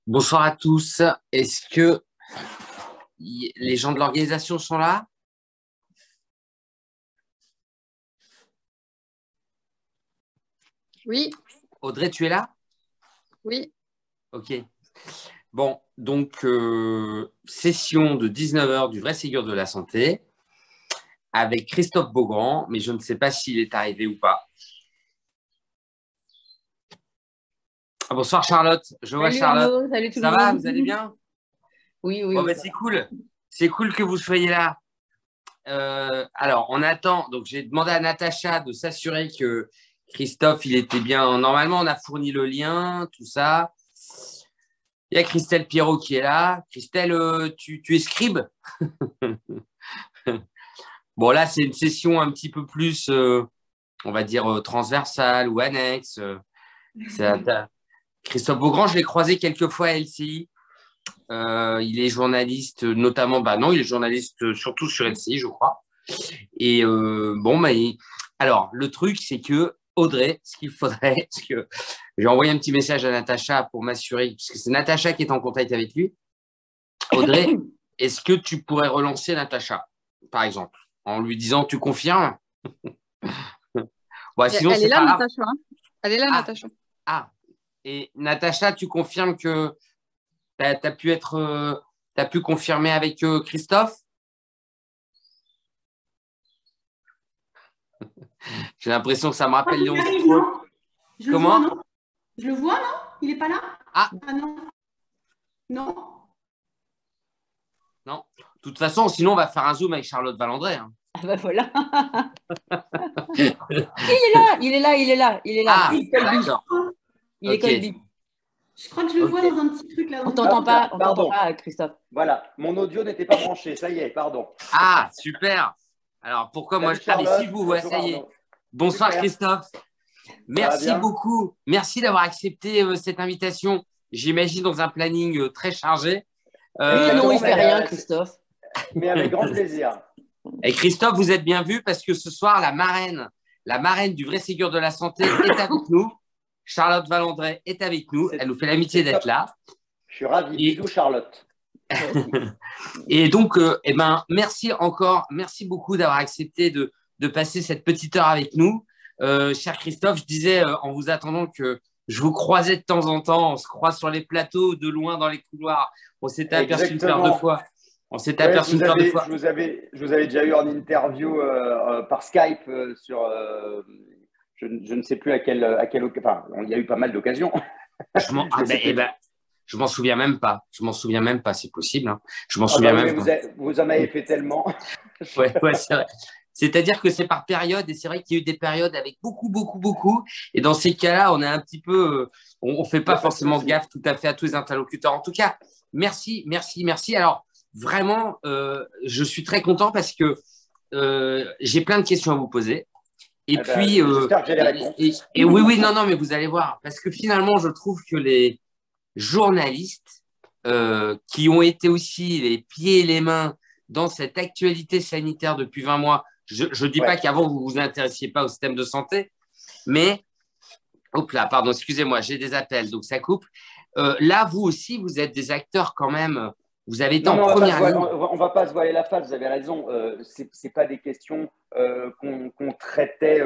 Bonsoir à tous. Est-ce que les gens de l'organisation sont là? Oui, Audrey, tu es là? oui. Ok. Bon, donc session de 19 heures du vrai Ségur de la Santé avec Christophe Beaugrand, mais je ne sais pas s'il est arrivé ou pas. Ah, bonsoir Charlotte, je vois Salut Charlotte. Arnaud, salut tout le Ça va, monde. vous allez bien? Oui, oui, Bon, oui, ben, ça c'est va. cool. C'est cool que vous soyez là. Alors, on attend. Donc, j'ai demandé à Natacha de s'assurer que Christophe, il était bien. Normalement, on a fourni le lien, tout ça. Il y a Christelle Pierrot qui est là. Christelle, tu es scribe? Bon, là, c'est une session un petit peu plus, on va dire, transversale ou annexe. Christophe Beaugrand, je l'ai croisé quelques fois à LCI. Il est journaliste, notamment, bah non, il est journaliste surtout sur LCI, je crois. Et bon, bah, alors, le truc, c'est que Audrey, ce qu'il faudrait, parce que j'ai envoyé un petit message à Natacha pour m'assurer, parce que c'est Natacha qui est en contact avec lui. Audrey, est-ce que tu pourrais relancer Natacha, par exemple, en lui disant, tu confirmes? Ouais, sinon, Elle est c'est là, pas grave. Natacha, hein. Elle est là, Ah, Natacha. ah. Et Natacha, tu confirmes que tu as pu t'as pu confirmer avec Christophe? J'ai l'impression que ça me Ah, rappelle il Léon arrive, Zitrone. non? Je le vois, Comment? non? Je le vois, non? Il n'est pas là? Ah, Ah non, non. non. De toute façon, sinon, on va faire un zoom avec Charlotte Valandré, hein. Ah bah voilà. Il est là, il est là, il est là, il est là. Ah, Il est Colby. d'accord. Il est Ok, Colby. Je crois que je le vois ok. dans un petit truc là. On Dans une t'entend petite- pas, on t'entend Pardon. pas, Christophe. Voilà, mon audio n'était pas branché, ça y est, pardon. Ah, super. Alors, pourquoi moi... Salut Ah, mais si Charlotte, je vous vois, bonjour ça y est. Arnaud. Bonsoir, Super, Christophe. ça va Merci bien? beaucoup. Merci d'avoir accepté cette invitation. J'imagine dans un planning très chargé. Mais non, Exactement, il fait rien, Christophe. mais avec grand plaisir. Et Christophe, vous êtes bien vu parce que ce soir, la marraine du vrai Ségur de la Santé est avec nous. Charlotte Valandré est avec nous. Elle nous fait l'amitié C'est d'être top, là. je suis ravi. Et, Bisous Charlotte. Moi aussi. et donc, eh ben, merci encore, merci beaucoup d'avoir accepté de passer cette petite heure avec nous. Cher Christophe, je disais en vous attendant que je vous croisais de temps en temps, on se croise sur les plateaux, de loin dans les couloirs. On s'était aperçu une paire de Exactement. fois. On s'était Ouais, aperçu une paire de fois. je vous avais déjà eu en interview par Skype sur, je ne sais plus à quelle occasion. Enfin, il y a eu pas mal d'occasions. Ah Mais ben, eh c'était. ben, je m'en souviens même pas. Je m'en souviens même pas, c'est possible, hein. Je m'en Ah souviens bah oui, même mais pas. vous en avez fait tellement. Ouais, ouais, c'est vrai. C'est-à-dire que c'est par période, et c'est vrai qu'il y a eu des périodes avec beaucoup, beaucoup, beaucoup. Et dans ces cas-là, on est un petit peu, on fait Il n'y pas a pas de forcément souci. gaffe tout à fait à tous les interlocuteurs. En tout cas, merci, merci, merci. Alors, vraiment, je suis très content parce que j'ai plein de questions à vous poser. Et Eh ben, puis, j'espère que j'ai les réponses. et oui, oui, non, non, mais vous allez voir. Parce que finalement, je trouve que les journalistes qui ont été aussi les pieds et les mains dans cette actualité sanitaire depuis 20 mois. Je ne dis pas Ouais. qu'avant, vous ne vous intéressiez pas au système de santé, mais, hop là, pardon, excusez-moi, j'ai des appels, donc ça coupe. Là, vous aussi, vous êtes des acteurs quand même. Vous avez été Non, en mais première ligne. on va pas se voiler la face, vous avez raison. C'est pas des questions qu'on traitait,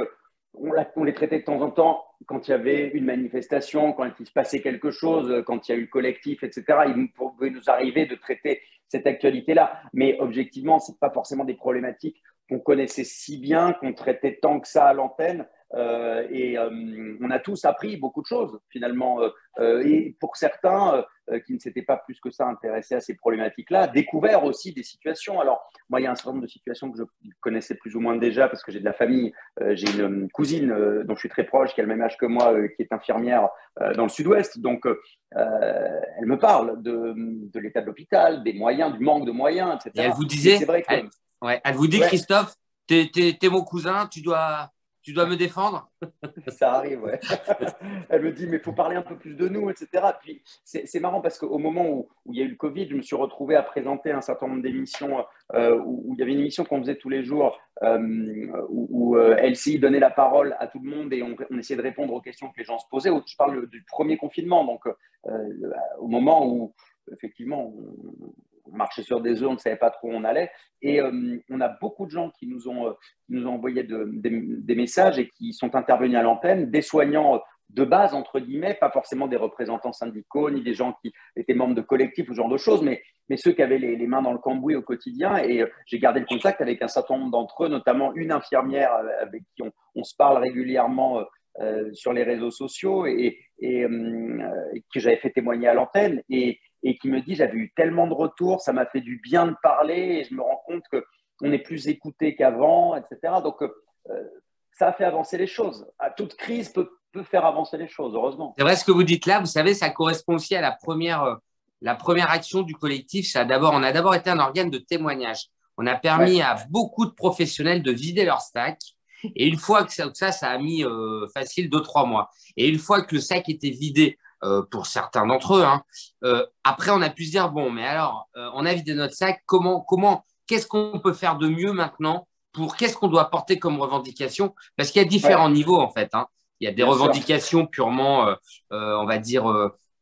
on les traitait de temps en temps quand il y avait une manifestation, quand il se passait quelque chose, quand il y a eu le collectif, etc. Il pouvait nous arriver de traiter cette actualité-là. Mais objectivement, c'est pas forcément des problématiques qu'on connaissait si bien, qu'on traitait tant que ça à l'antenne. On a tous appris beaucoup de choses finalement. Et pour certains qui ne s'étaient pas plus que ça intéressés à ces problématiques-là, découvert aussi des situations. Alors, moi, il y a un certain nombre de situations que je connaissais plus ou moins déjà parce que j'ai de la famille. J'ai une cousine dont je suis très proche, qui a le même âge que moi, qui est infirmière dans le sud-ouest. Donc, elle me parle de l'état de l'hôpital, des moyens, du manque de moyens, Et elle etc. vous Mais c'est disait, vrai que, ouais, elle vous dit, ouais, Christophe, t'es mon cousin, tu dois me défendre. ça arrive, ouais. Elle me dit, mais il faut parler un peu plus de nous, etc. Puis c'est marrant parce qu'au moment où il y a eu le Covid, je me suis retrouvé à présenter un certain nombre d'émissions où il y avait une émission qu'on faisait tous les jours où LCI donnait la parole à tout le monde et on essayait de répondre aux questions que les gens se posaient. Je parle du premier confinement, donc au moment où, effectivement, on marchait sur des œufs, on ne savait pas trop où on allait. Et on a beaucoup de gens qui nous ont envoyé des messages et qui sont intervenus à l'antenne, des soignants de base, entre guillemets, pas forcément des représentants syndicaux, ni des gens qui étaient membres de collectifs ou ce genre de choses, mais ceux qui avaient les mains dans le cambouis au quotidien. Et j'ai gardé le contact avec un certain nombre d'entre eux, notamment une infirmière avec qui on se parle régulièrement sur les réseaux sociaux et que j'avais fait témoigner à l'antenne et qui me dit j'avais eu tellement de retours, ça m'a fait du bien de parler et je me rends compte qu'on est plus écouté qu'avant, etc. Donc, ça a fait avancer les choses. Toute crise peut faire avancer les choses, heureusement. C'est vrai ce que vous dites là. Vous savez, ça correspond aussi à la première action du collectif. On a d'abord été un organe de témoignage. On a permis à beaucoup de professionnels de vider leur sac. Et une fois que ça a mis facile 2-3 mois. Et une fois que le sac était vidé, pour certains d'entre eux, après, on a pu se dire, bon, mais alors, on a vidé notre sac. Qu'est-ce qu'on peut faire de mieux maintenant qu'est-ce qu'on doit porter comme revendication? Parce qu'il y a différents niveaux, en fait. Il y a des revendications purement, on va dire,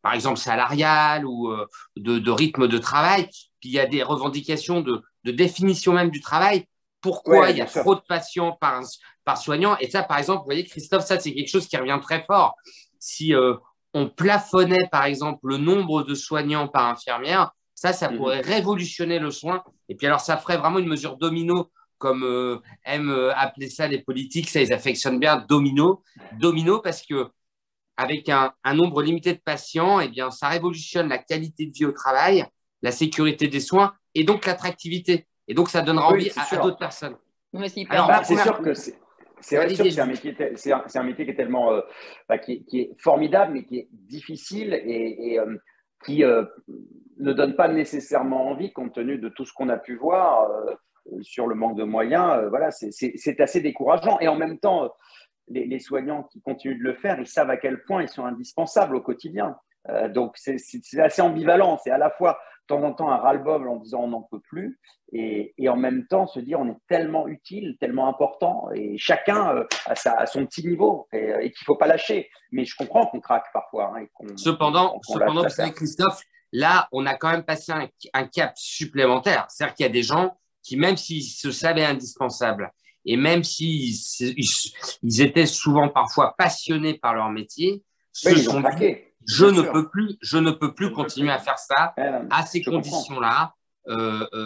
par exemple, salariales ou de rythme de travail. Puis il y a des revendications de définition même du travail. Pourquoi il y a trop de patients par soignant? Et ça, par exemple, vous voyez, Christophe, ça, c'est quelque chose qui revient très fort. Si on plafonnait, par exemple, le nombre de soignants par infirmière, ça pourrait révolutionner le soin. Et puis alors, ça ferait vraiment une mesure domino, comme aiment appeler ça les politiques. Ça, ils affectionnent bien domino, parce que avec un nombre limité de patients, eh bien, ça révolutionne la qualité de vie au travail, la sécurité des soins et donc l'attractivité. Et donc, ça donnera envie à d'autres personnes. C'est sûr que c'est un métier qui est tellement qui est formidable, mais qui est difficile et qui ne donne pas nécessairement envie, compte tenu de tout ce qu'on a pu voir sur le manque de moyens. Voilà, c'est assez décourageant. Et en même temps, les soignants qui continuent de le faire, ils savent à quel point ils sont indispensables au quotidien. Donc, c'est assez ambivalent. C'est à la fois, de temps en temps, un ras-le-bol en disant on n'en peut plus, et en même temps, se dire on est tellement utile, tellement important, et chacun à son petit niveau, et qu'il ne faut pas lâcher. Mais je comprends qu'on craque parfois. Cependant, vous savez, Christophe, là, on a quand même passé un cap supplémentaire. C'est-à-dire qu'il y a des gens qui, même s'ils se savaient indispensables, et même s'ils étaient souvent parfois passionnés par leur métier, se sont dit, je ne peux plus continuer à faire ça à ces conditions-là,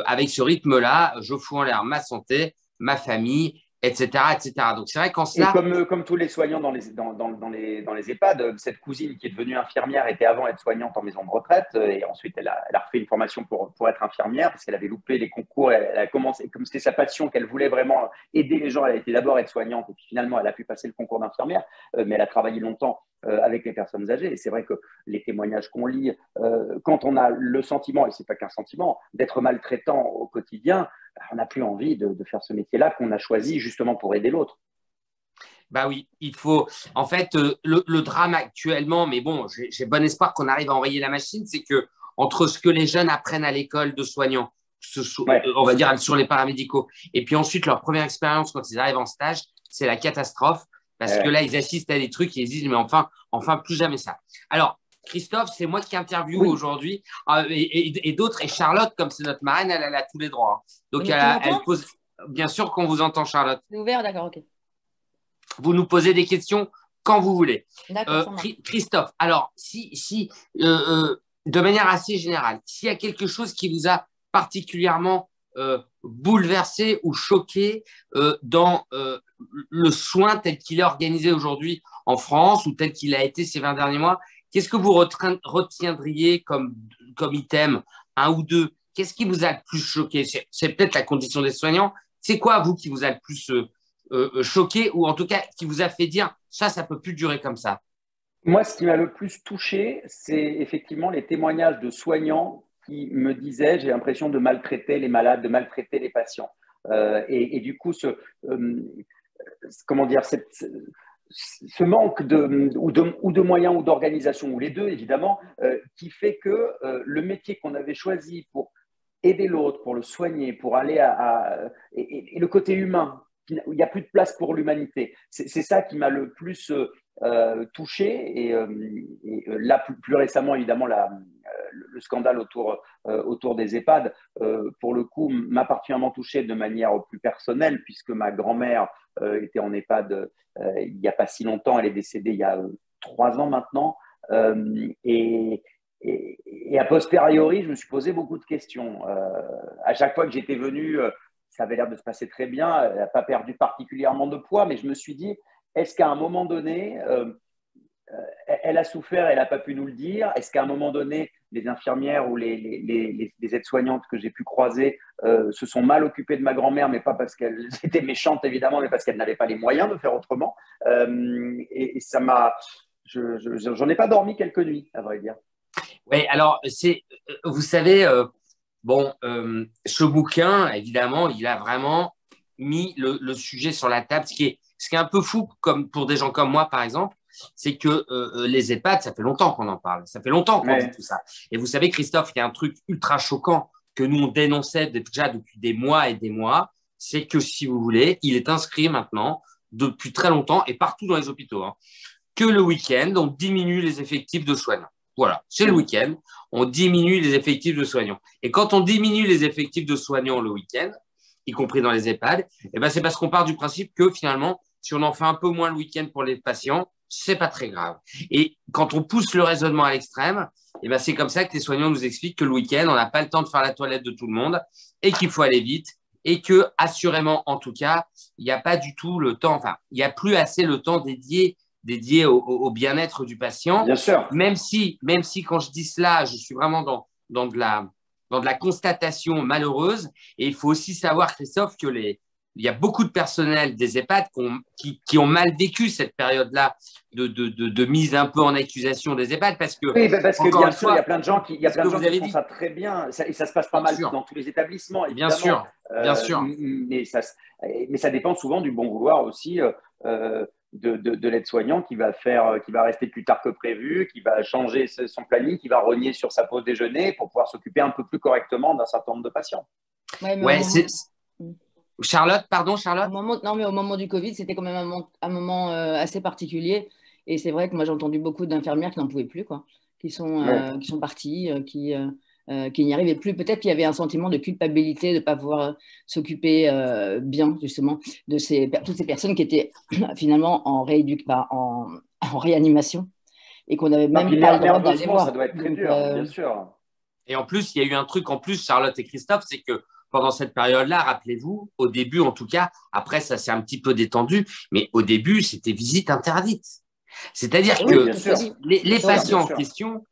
avec ce rythme-là. Je fous en l'air ma santé, ma famille, etc., etc. Donc c'est vrai qu'en cela, comme tous les soignants dans les EHPAD, cette cousine qui est devenue infirmière était avant être soignante en maison de retraite et ensuite elle a refait une formation pour être infirmière parce qu'elle avait loupé les concours. Elle a commencé, comme c'était sa passion, qu'elle voulait vraiment aider les gens. Elle a été d'abord être soignante et puis finalement elle a pu passer le concours d'infirmière, mais elle a travaillé longtemps avec les personnes âgées. Et c'est vrai que les témoignages qu'on lit, quand on a le sentiment, et c'est pas qu'un sentiment, d'être maltraitant au quotidien, on n'a plus envie de faire ce métier-là qu'on a choisi justement pour aider l'autre. Bah oui, il faut. En fait, le drame actuellement, mais bon, j'ai bon espoir qu'on arrive à enrayer la machine, c'est que entre ce que les jeunes apprennent à l'école de soignants, on va dire sur les paramédicaux, et puis ensuite leur première expérience quand ils arrivent en stage, c'est la catastrophe, parce que là, ils assistent à des trucs et ils se disent, mais enfin, plus jamais ça. Alors, Christophe, c'est moi qui interviewe aujourd'hui et d'autres. Et Charlotte, comme c'est notre marraine, elle a tous les droits. Donc, elle pose. Bien sûr qu'on vous entend, Charlotte. C'est ouvert, d'accord, ok. Vous nous posez des questions quand vous voulez. D'accord. Christophe, alors, si de manière assez générale, s'il y a quelque chose qui vous a particulièrement bouleversé ou choqué dans le soin tel qu'il est organisé aujourd'hui en France ou tel qu'il a été ces 20 derniers mois, qu'est-ce que vous retiendriez comme item, un ou deux? Qu'est-ce qui vous a le plus choqué? C'est peut-être la condition des soignants. C'est quoi, vous, qui vous a le plus choqué ou en tout cas qui vous a fait dire ça ne peut plus durer comme ça? Moi, ce qui m'a le plus touché, c'est effectivement les témoignages de soignants qui me disaient j'ai l'impression de maltraiter les malades, de maltraiter les patients. Et du coup, comment dire, ce manque de moyens ou d'organisation, ou les deux évidemment, qui fait que le métier qu'on avait choisi pour aider l'autre, pour le soigner, pour aller et le côté humain, où il n'y a plus de place pour l'humanité, c'est ça qui m'a le plus touché. Là, plus récemment, évidemment, le scandale autour des EHPAD, pour le coup, m'a particulièrement touché de manière plus personnelle, puisque ma grand-mère était en EHPAD il n'y a pas si longtemps. Elle est décédée il y a 3 ans maintenant. Et a posteriori, je me suis posé beaucoup de questions. À chaque fois que j'étais venu, ça avait l'air de se passer très bien. Elle n'a pas perdu particulièrement de poids, mais je me suis dit, est-ce qu'à un moment donné, elle a souffert, elle n'a pas pu nous le dire? Est-ce qu'à un moment donné, les infirmières ou les aides-soignantes que j'ai pu croiser se sont mal occupées de ma grand-mère, mais pas parce qu'elles étaient méchantes, évidemment, mais parce qu'elles n'avaient pas les moyens de faire autrement? Et ça m'a… J'en ai pas dormi quelques nuits, à vrai dire. Oui, alors, vous savez, ce bouquin, évidemment, il a vraiment mis le sujet sur la table. Ce qui est un peu fou, comme pour des gens comme moi, par exemple, c'est que les EHPAD, ça fait longtemps qu'on en parle. Ça fait longtemps qu'on dit tout ça. Et vous savez, Christophe, il y a un truc ultra choquant que nous, on dénonçait déjà depuis des mois et des mois. C'est que, si vous voulez, il est inscrit maintenant, depuis très longtemps, et partout dans les hôpitaux, que le week-end, on diminue les effectifs de soignants. Voilà, c'est le week-end, on diminue les effectifs de soignants. Et quand on diminue les effectifs de soignants le week-end, y compris dans les EHPAD, c'est parce qu'on part du principe que finalement, si on en fait un peu moins le week-end pour les patients, c'est pas très grave. Et quand on pousse le raisonnement à l'extrême, c'est comme ça que les soignants nous expliquent que le week-end, on n'a pas le temps de faire la toilette de tout le monde et qu'il faut aller vite et que, assurément, en tout cas, il n'y a pas du tout le temps, il n'y a plus assez le temps dédié au bien-être du patient. Bien sûr. Même si quand je dis cela, je suis vraiment dans de la constatation malheureuse. Et il faut aussi savoir, Christophe, il y a beaucoup de personnel des EHPAD qui ont mal vécu cette période-là de mise un peu en accusation des EHPAD parce que, oui, parce que bien sûr, il y a plein de gens qui font dit. ça très bien. Et ça se passe pas mal dans tous les établissements, évidemment. Bien sûr. Mais ça dépend souvent du bon vouloir aussi de l'aide-soignant qui va rester plus tard que prévu, qui va changer son planning, qui va rogner sur sa pause déjeuner pour pouvoir s'occuper un peu plus correctement d'un certain nombre de patients. Charlotte, pardon, Charlotte. Mais au moment du Covid, c'était quand même un moment assez particulier. Et c'est vrai que moi, j'ai entendu beaucoup d'infirmières qui n'en pouvaient plus, qui sont parties, qui n'y arrivaient plus. Peut-être qu'il y avait un sentiment de culpabilité de ne pas pouvoir s'occuper bien, justement, de toutes ces personnes qui étaient finalement en réanimation et qu'on n'avait même pas le droit d'aller voir. Ça doit être très dur, bien sûr. Et en plus, il y a eu un truc en plus, Charlotte et Christophe, c'est que pendant cette période-là, rappelez-vous, au début en tout cas, après ça s'est un petit peu détendu, mais au début, c'était visite interdite. C'est-à-dire que les patients en question…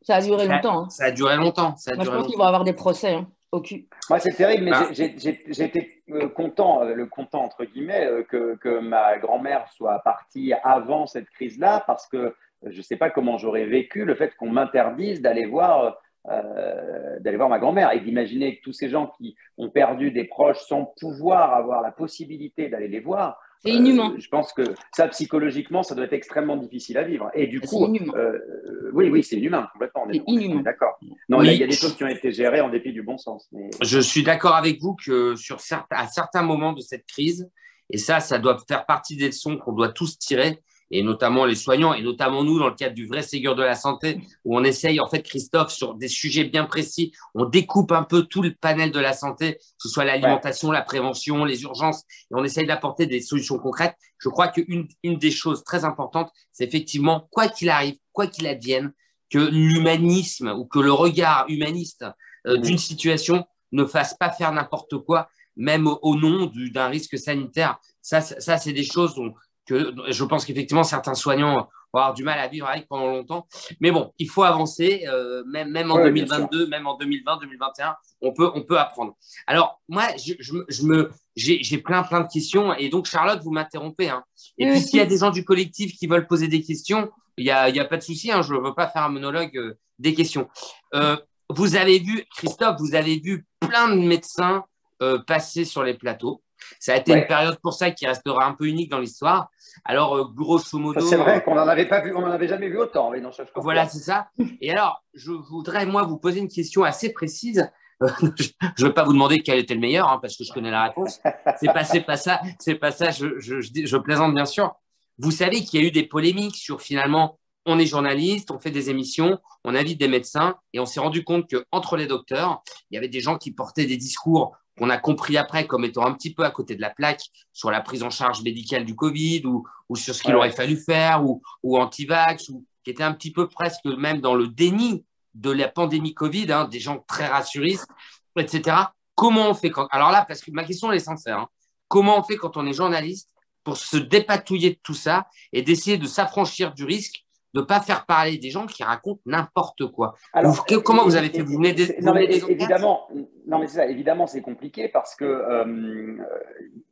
Ça a duré longtemps. Ça a duré longtemps. Moi, je pense qu'ils vont avoir des procès au cul. Moi, c'est terrible, mais j'ai été content, entre guillemets, que ma grand-mère soit partie avant cette crise-là, parce que je ne sais pas comment j'aurais vécu le fait qu'on m'interdise d'aller voir ma grand-mère et d'imaginer que tous ces gens qui ont perdu des proches sans pouvoir avoir la possibilité d'aller les voir. C'est inhumain. Je pense que ça, psychologiquement, ça doit être extrêmement difficile à vivre. Et du coup, oui, c'est inhumain, complètement. C'est inhumain. D'accord. Non, il y a des choses qui ont été gérées en dépit du bon sens. Mais… Je suis d'accord avec vous que à certains moments de cette crise, et ça doit faire partie des leçons qu'on doit tous tirer, et notamment les soignants, et notamment nous, dans le cadre du vrai Ségur de la santé, où on essaye, en fait, Christophe, sur des sujets bien précis, on découpe un peu tout le panel de la santé, que ce soit l'alimentation, la prévention, les urgences, et on essaye d'apporter des solutions concrètes. Je crois qu'une des choses très importantes, c'est effectivement, quoi qu'il arrive, quoi qu'il advienne, que l'humanisme ou que le regard humaniste d'une situation ne fasse pas faire n'importe quoi, même au nom d'un risque sanitaire. Ça, c'est des choses que je pense qu'effectivement, certains soignants vont avoir du mal à vivre avec pendant longtemps. Mais bon, il faut avancer, même en 2022, même en 2020, 2021, on peut apprendre. Alors, moi, j'ai plein de questions. Et donc, Charlotte, vous m'interrompez. Et puis, s'il y a des gens du collectif qui veulent poser des questions, il n'y a pas de souci. Je ne veux pas faire un monologue des questions. Vous avez vu, Christophe, plein de médecins passer sur les plateaux. Ça a été une période pour ça qui restera un peu unique dans l'histoire. Alors, grosso modo… C'est vrai qu'on n'en avait pas vu, on n'en avait jamais vu autant. Oui, non, voilà, c'est ça. Et alors, je voudrais, moi, vous poser une question assez précise. Je ne veux pas vous demander quel était le meilleur, parce que je connais la réponse. C'est pas ça. Je plaisante, bien sûr. Vous savez qu'il y a eu des polémiques sur finalement, on est journaliste, on fait des émissions, on invite des médecins et on s'est rendu compte qu'entre les docteurs, il y avait des gens qui portaient des discours qu'on a compris après comme étant un petit peu à côté de la plaque sur la prise en charge médicale du Covid ou sur ce qu'il aurait fallu faire ou anti-vax, ou qui étaient un petit peu presque même dans le déni de la pandémie Covid, hein, des gens très rassuristes, etc. Comment on fait quand… Alors là, parce que ma question elle est sincère, hein. Comment on fait quand on est journaliste pour se dépatouiller de tout ça et d'essayer de s'affranchir du risque de ne pas faire parler des gens qui racontent n'importe quoi? Alors, comment vous avez fait? Vous venez des évidemment, non, mais c'est ça, évidemment, c'est compliqué parce que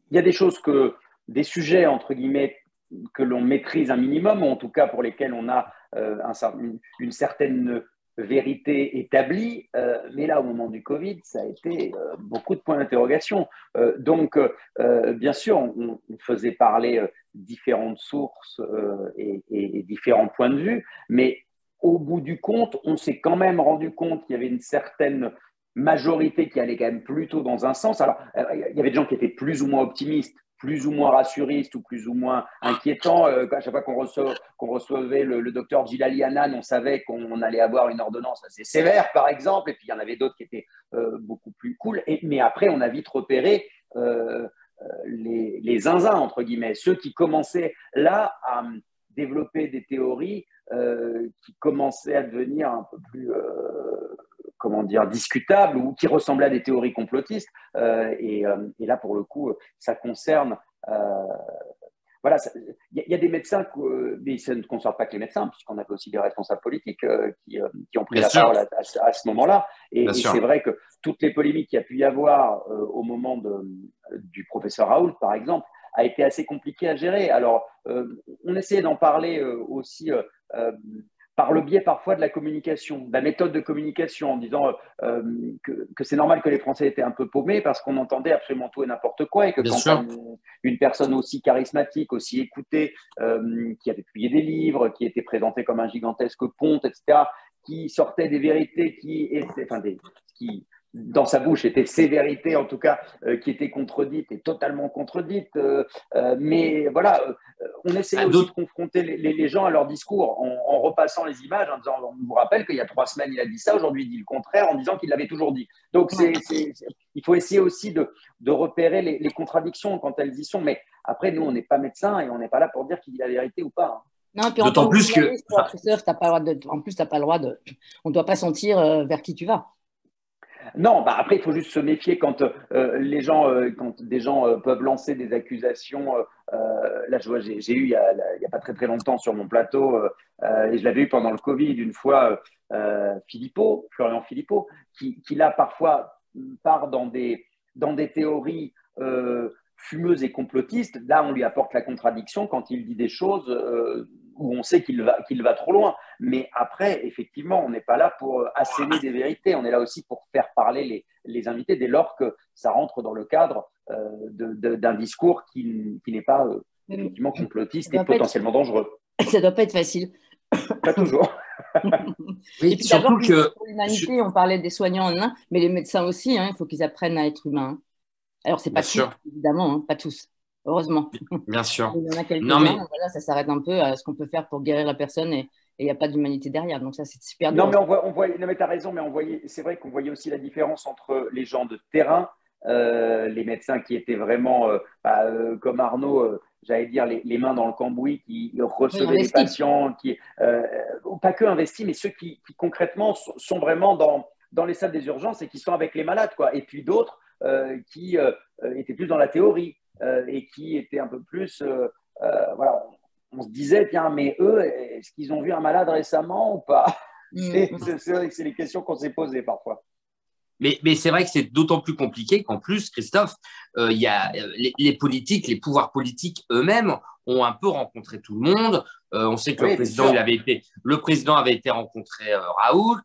il y a des choses des sujets, entre guillemets, que l'on maîtrise un minimum, ou en tout cas pour lesquels on a une certaine vérité établie, mais là, au moment du Covid, ça a été beaucoup de points d'interrogation. Donc, bien sûr, on faisait parler différentes sources et différents points de vue, mais au bout du compte, on s'est quand même rendu compte qu'il y avait une certaine majorité qui allait quand même plutôt dans un sens. Alors, il y avait des gens qui étaient plus ou moins optimistes, plus ou moins rassuristes ou plus ou moins inquiétants. À chaque fois qu'on recevait le docteur Djilali Hanan, on savait qu'on allait avoir une ordonnance assez sévère, par exemple, et puis il y en avait d'autres qui étaient beaucoup plus cool. Mais après, on a vite repéré les zinzins, entre guillemets, ceux qui commençaient là à développer des théories qui commençaient à devenir un peu plus comment dire, discutables ou qui ressemblaient à des théories complotistes. Et là, pour le coup, ça concerne… voilà, il y a des médecins, mais ça ne concerne pas que les médecins, puisqu'on avait aussi des responsables politiques qui ont pris la parole à ce moment-là. Et c'est vrai que toutes les polémiques qu'il y a pu y avoir au moment du professeur Raoult, par exemple, a été assez compliqué à gérer. Alors, on essayait d'en parler aussi par le biais parfois de la communication, de la méthode de communication, en disant que c'est normal que les Français étaient un peu paumés parce qu'on entendait absolument tout et n'importe quoi, et que quand une personne aussi charismatique, aussi écoutée, qui avait publié des livres, qui était présentée comme un gigantesque ponte, etc., qui sortait des vérités qui dans sa bouche étaient ces vérités, en tout cas, qui étaient contredites et totalement contredites. Mais voilà, on essayait aussi de confronter les gens à leur discours en repassant les images, en disant, on vous rappelle qu'il y a 3 semaines, il a dit ça, aujourd'hui, il dit le contraire, en disant qu'il l'avait toujours dit. Donc, il faut essayer aussi de repérer les contradictions quand elles y sont. Mais après, nous, on n'est pas médecins et on n'est pas là pour dire qu'il dit la vérité ou pas. Non, puis d'autant plus que… Christophe, en plus, tu n'as pas le droit de… On ne doit pas sentir vers qui tu vas. Non, après, il faut juste se méfier quand quand des gens peuvent lancer des accusations. Là, je vois, j'ai eu il y a pas très très longtemps sur mon plateau, et je l'avais eu pendant le Covid une fois, Florian Philippot, qui là parfois part dans des théories fumeuses et complotistes. Là, on lui apporte la contradiction quand il dit des choses où on sait qu'il va trop loin. Mais après, effectivement, on n'est pas là pour asséner des vérités. On est là aussi pour faire parler les invités dès lors que ça rentre dans le cadre d'un discours qui n'est pas effectivement complotiste et potentiellement dangereux. Ça ne doit pas être facile. Pas toujours. Oui, et puis surtout que pour l'humanité, on parlait des soignants, mais les médecins aussi, il faut qu'ils apprennent à être humains. Alors, ce n'est pas tous, évidemment, pas tous. Heureusement. Bien sûr. Il y en a quelques-uns, mais… voilà, ça s'arrête un peu à ce qu'on peut faire pour guérir la personne et il n'y a pas d'humanité derrière. Donc ça, c'est super dur. Non, mais non, mais tu as raison, mais c'est vrai qu'on voyait aussi la différence entre les gens de terrain, les médecins qui étaient vraiment, comme Arnaud, j'allais dire, les mains dans le cambouis, qui recevaient les patients, pas que investis, mais ceux qui concrètement sont vraiment dans les salles des urgences et qui sont avec les malades, quoi. Et puis d'autres qui étaient plus dans la théorie. Et qui étaient un peu plus… voilà, on se disait, tiens, mais eux, est-ce qu'ils ont vu un malade récemment ou pas? C'est les questions qu'on s'est posées parfois. Mais c'est vrai que c'est d'autant plus compliqué qu'en plus, Christophe, il y a les politiques, les pouvoirs politiques eux-mêmes ont un peu rencontré tout le monde. On sait que le président avait été rencontré Raoult.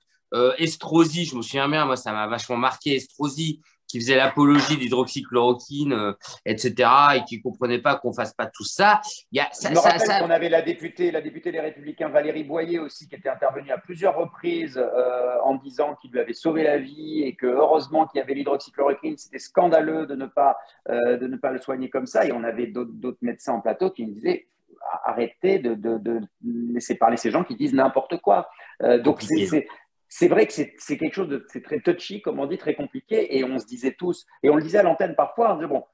Estrosi, je me souviens bien, moi, ça m'a vachement marqué, Estrosi, qui faisait l'apologie d'hydroxychloroquine, etc., et qui ne comprenait pas qu'on ne fasse pas tout ça. Je me rappelle qu'on avait la députée des Républicains, Valérie Boyer aussi, qui était intervenue à plusieurs reprises en disant qu'il lui avait sauvé la vie et que heureusement qu'il y avait l'hydroxychloroquine. C'était scandaleux de ne pas le soigner comme ça. Et on avait d'autres médecins en plateau qui nous disaient arrêter de laisser parler ces gens qui disent n'importe quoi. Donc, c'est vrai que c'est quelque chose de c'est très touchy, comme on dit, très compliqué. Et on se disait tous, et on le disait à l'antenne parfois, on disait, bon,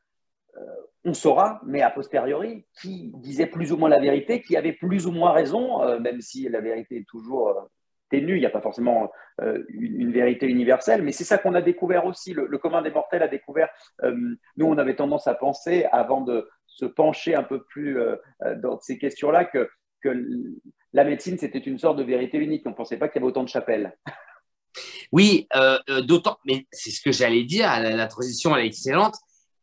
on saura, mais a posteriori, qui disait plus ou moins la vérité, qui avait plus ou moins raison, même si la vérité est toujours ténue, il n'y a pas forcément une vérité universelle, mais c'est ça qu'on a découvert aussi, le commun des mortels a découvert. Nous, on avait tendance à penser, avant de se pencher un peu plus dans ces questions-là, que la médecine, c'était une sorte de vérité unique. On ne pensait pas qu'il y avait autant de chapelles. Oui, d'autant, mais c'est ce que j'allais dire, la transition, elle est excellente.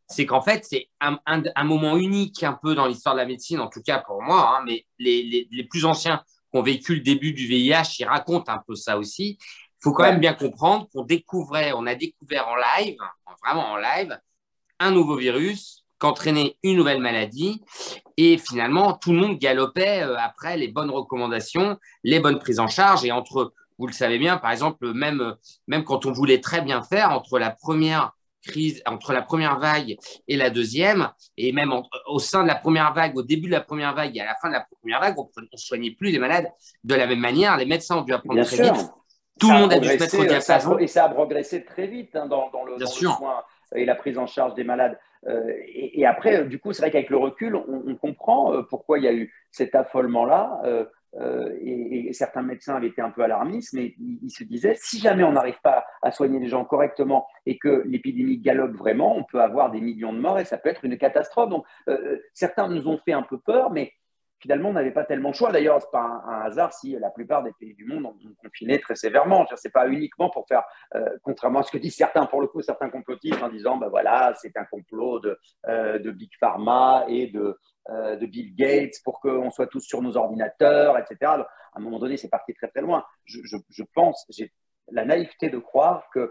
C'est qu'en fait, c'est un moment unique un peu dans l'histoire de la médecine, en tout cas pour moi, hein, mais les plus anciens qui ont vécu le début du VIH, ils racontent un peu ça aussi. Il faut quand même bien comprendre qu'on on a découvert en live, vraiment en live, un nouveau virus qui entraînait une nouvelle maladie et finalement, tout le monde galopait après les bonnes recommandations, les bonnes prises en charge et vous le savez bien, par exemple, même quand on voulait très bien faire entre la première crise, entre la première vague et la deuxième, et même au sein de la première vague, au début de la première vague et à la fin de la première vague, on ne soignait plus les malades de la même manière. Les médecins ont dû apprendre très vite. Tout le monde a dû se mettre au diapason. Et ça a progressé très vite dans le soin et la prise en charge des malades. Et après, du coup, c'est vrai qu'avec le recul, on comprend pourquoi il y a eu cet affolement-là. Et certains médecins avaient été un peu alarmistes, mais ils se disaient, si jamais on n'arrive pas à soigner les gens correctement et que l'épidémie galope vraiment, on peut avoir des millions de morts et ça peut être une catastrophe. Donc, certains nous ont fait un peu peur, mais finalement, on n'avait pas tellement de choix. D'ailleurs, ce n'est pas un hasard si la plupart des pays du monde ont confiné très sévèrement. Ce n'est pas uniquement pour faire, contrairement à ce que disent certains, pour le coup, certains complotistes en disant, ben voilà, c'est un complot de Big Pharma et de Bill Gates pour qu'on soit tous sur nos ordinateurs, etc. Alors, à un moment donné, c'est parti très, très loin. Je pense, j'ai la naïveté de croire que,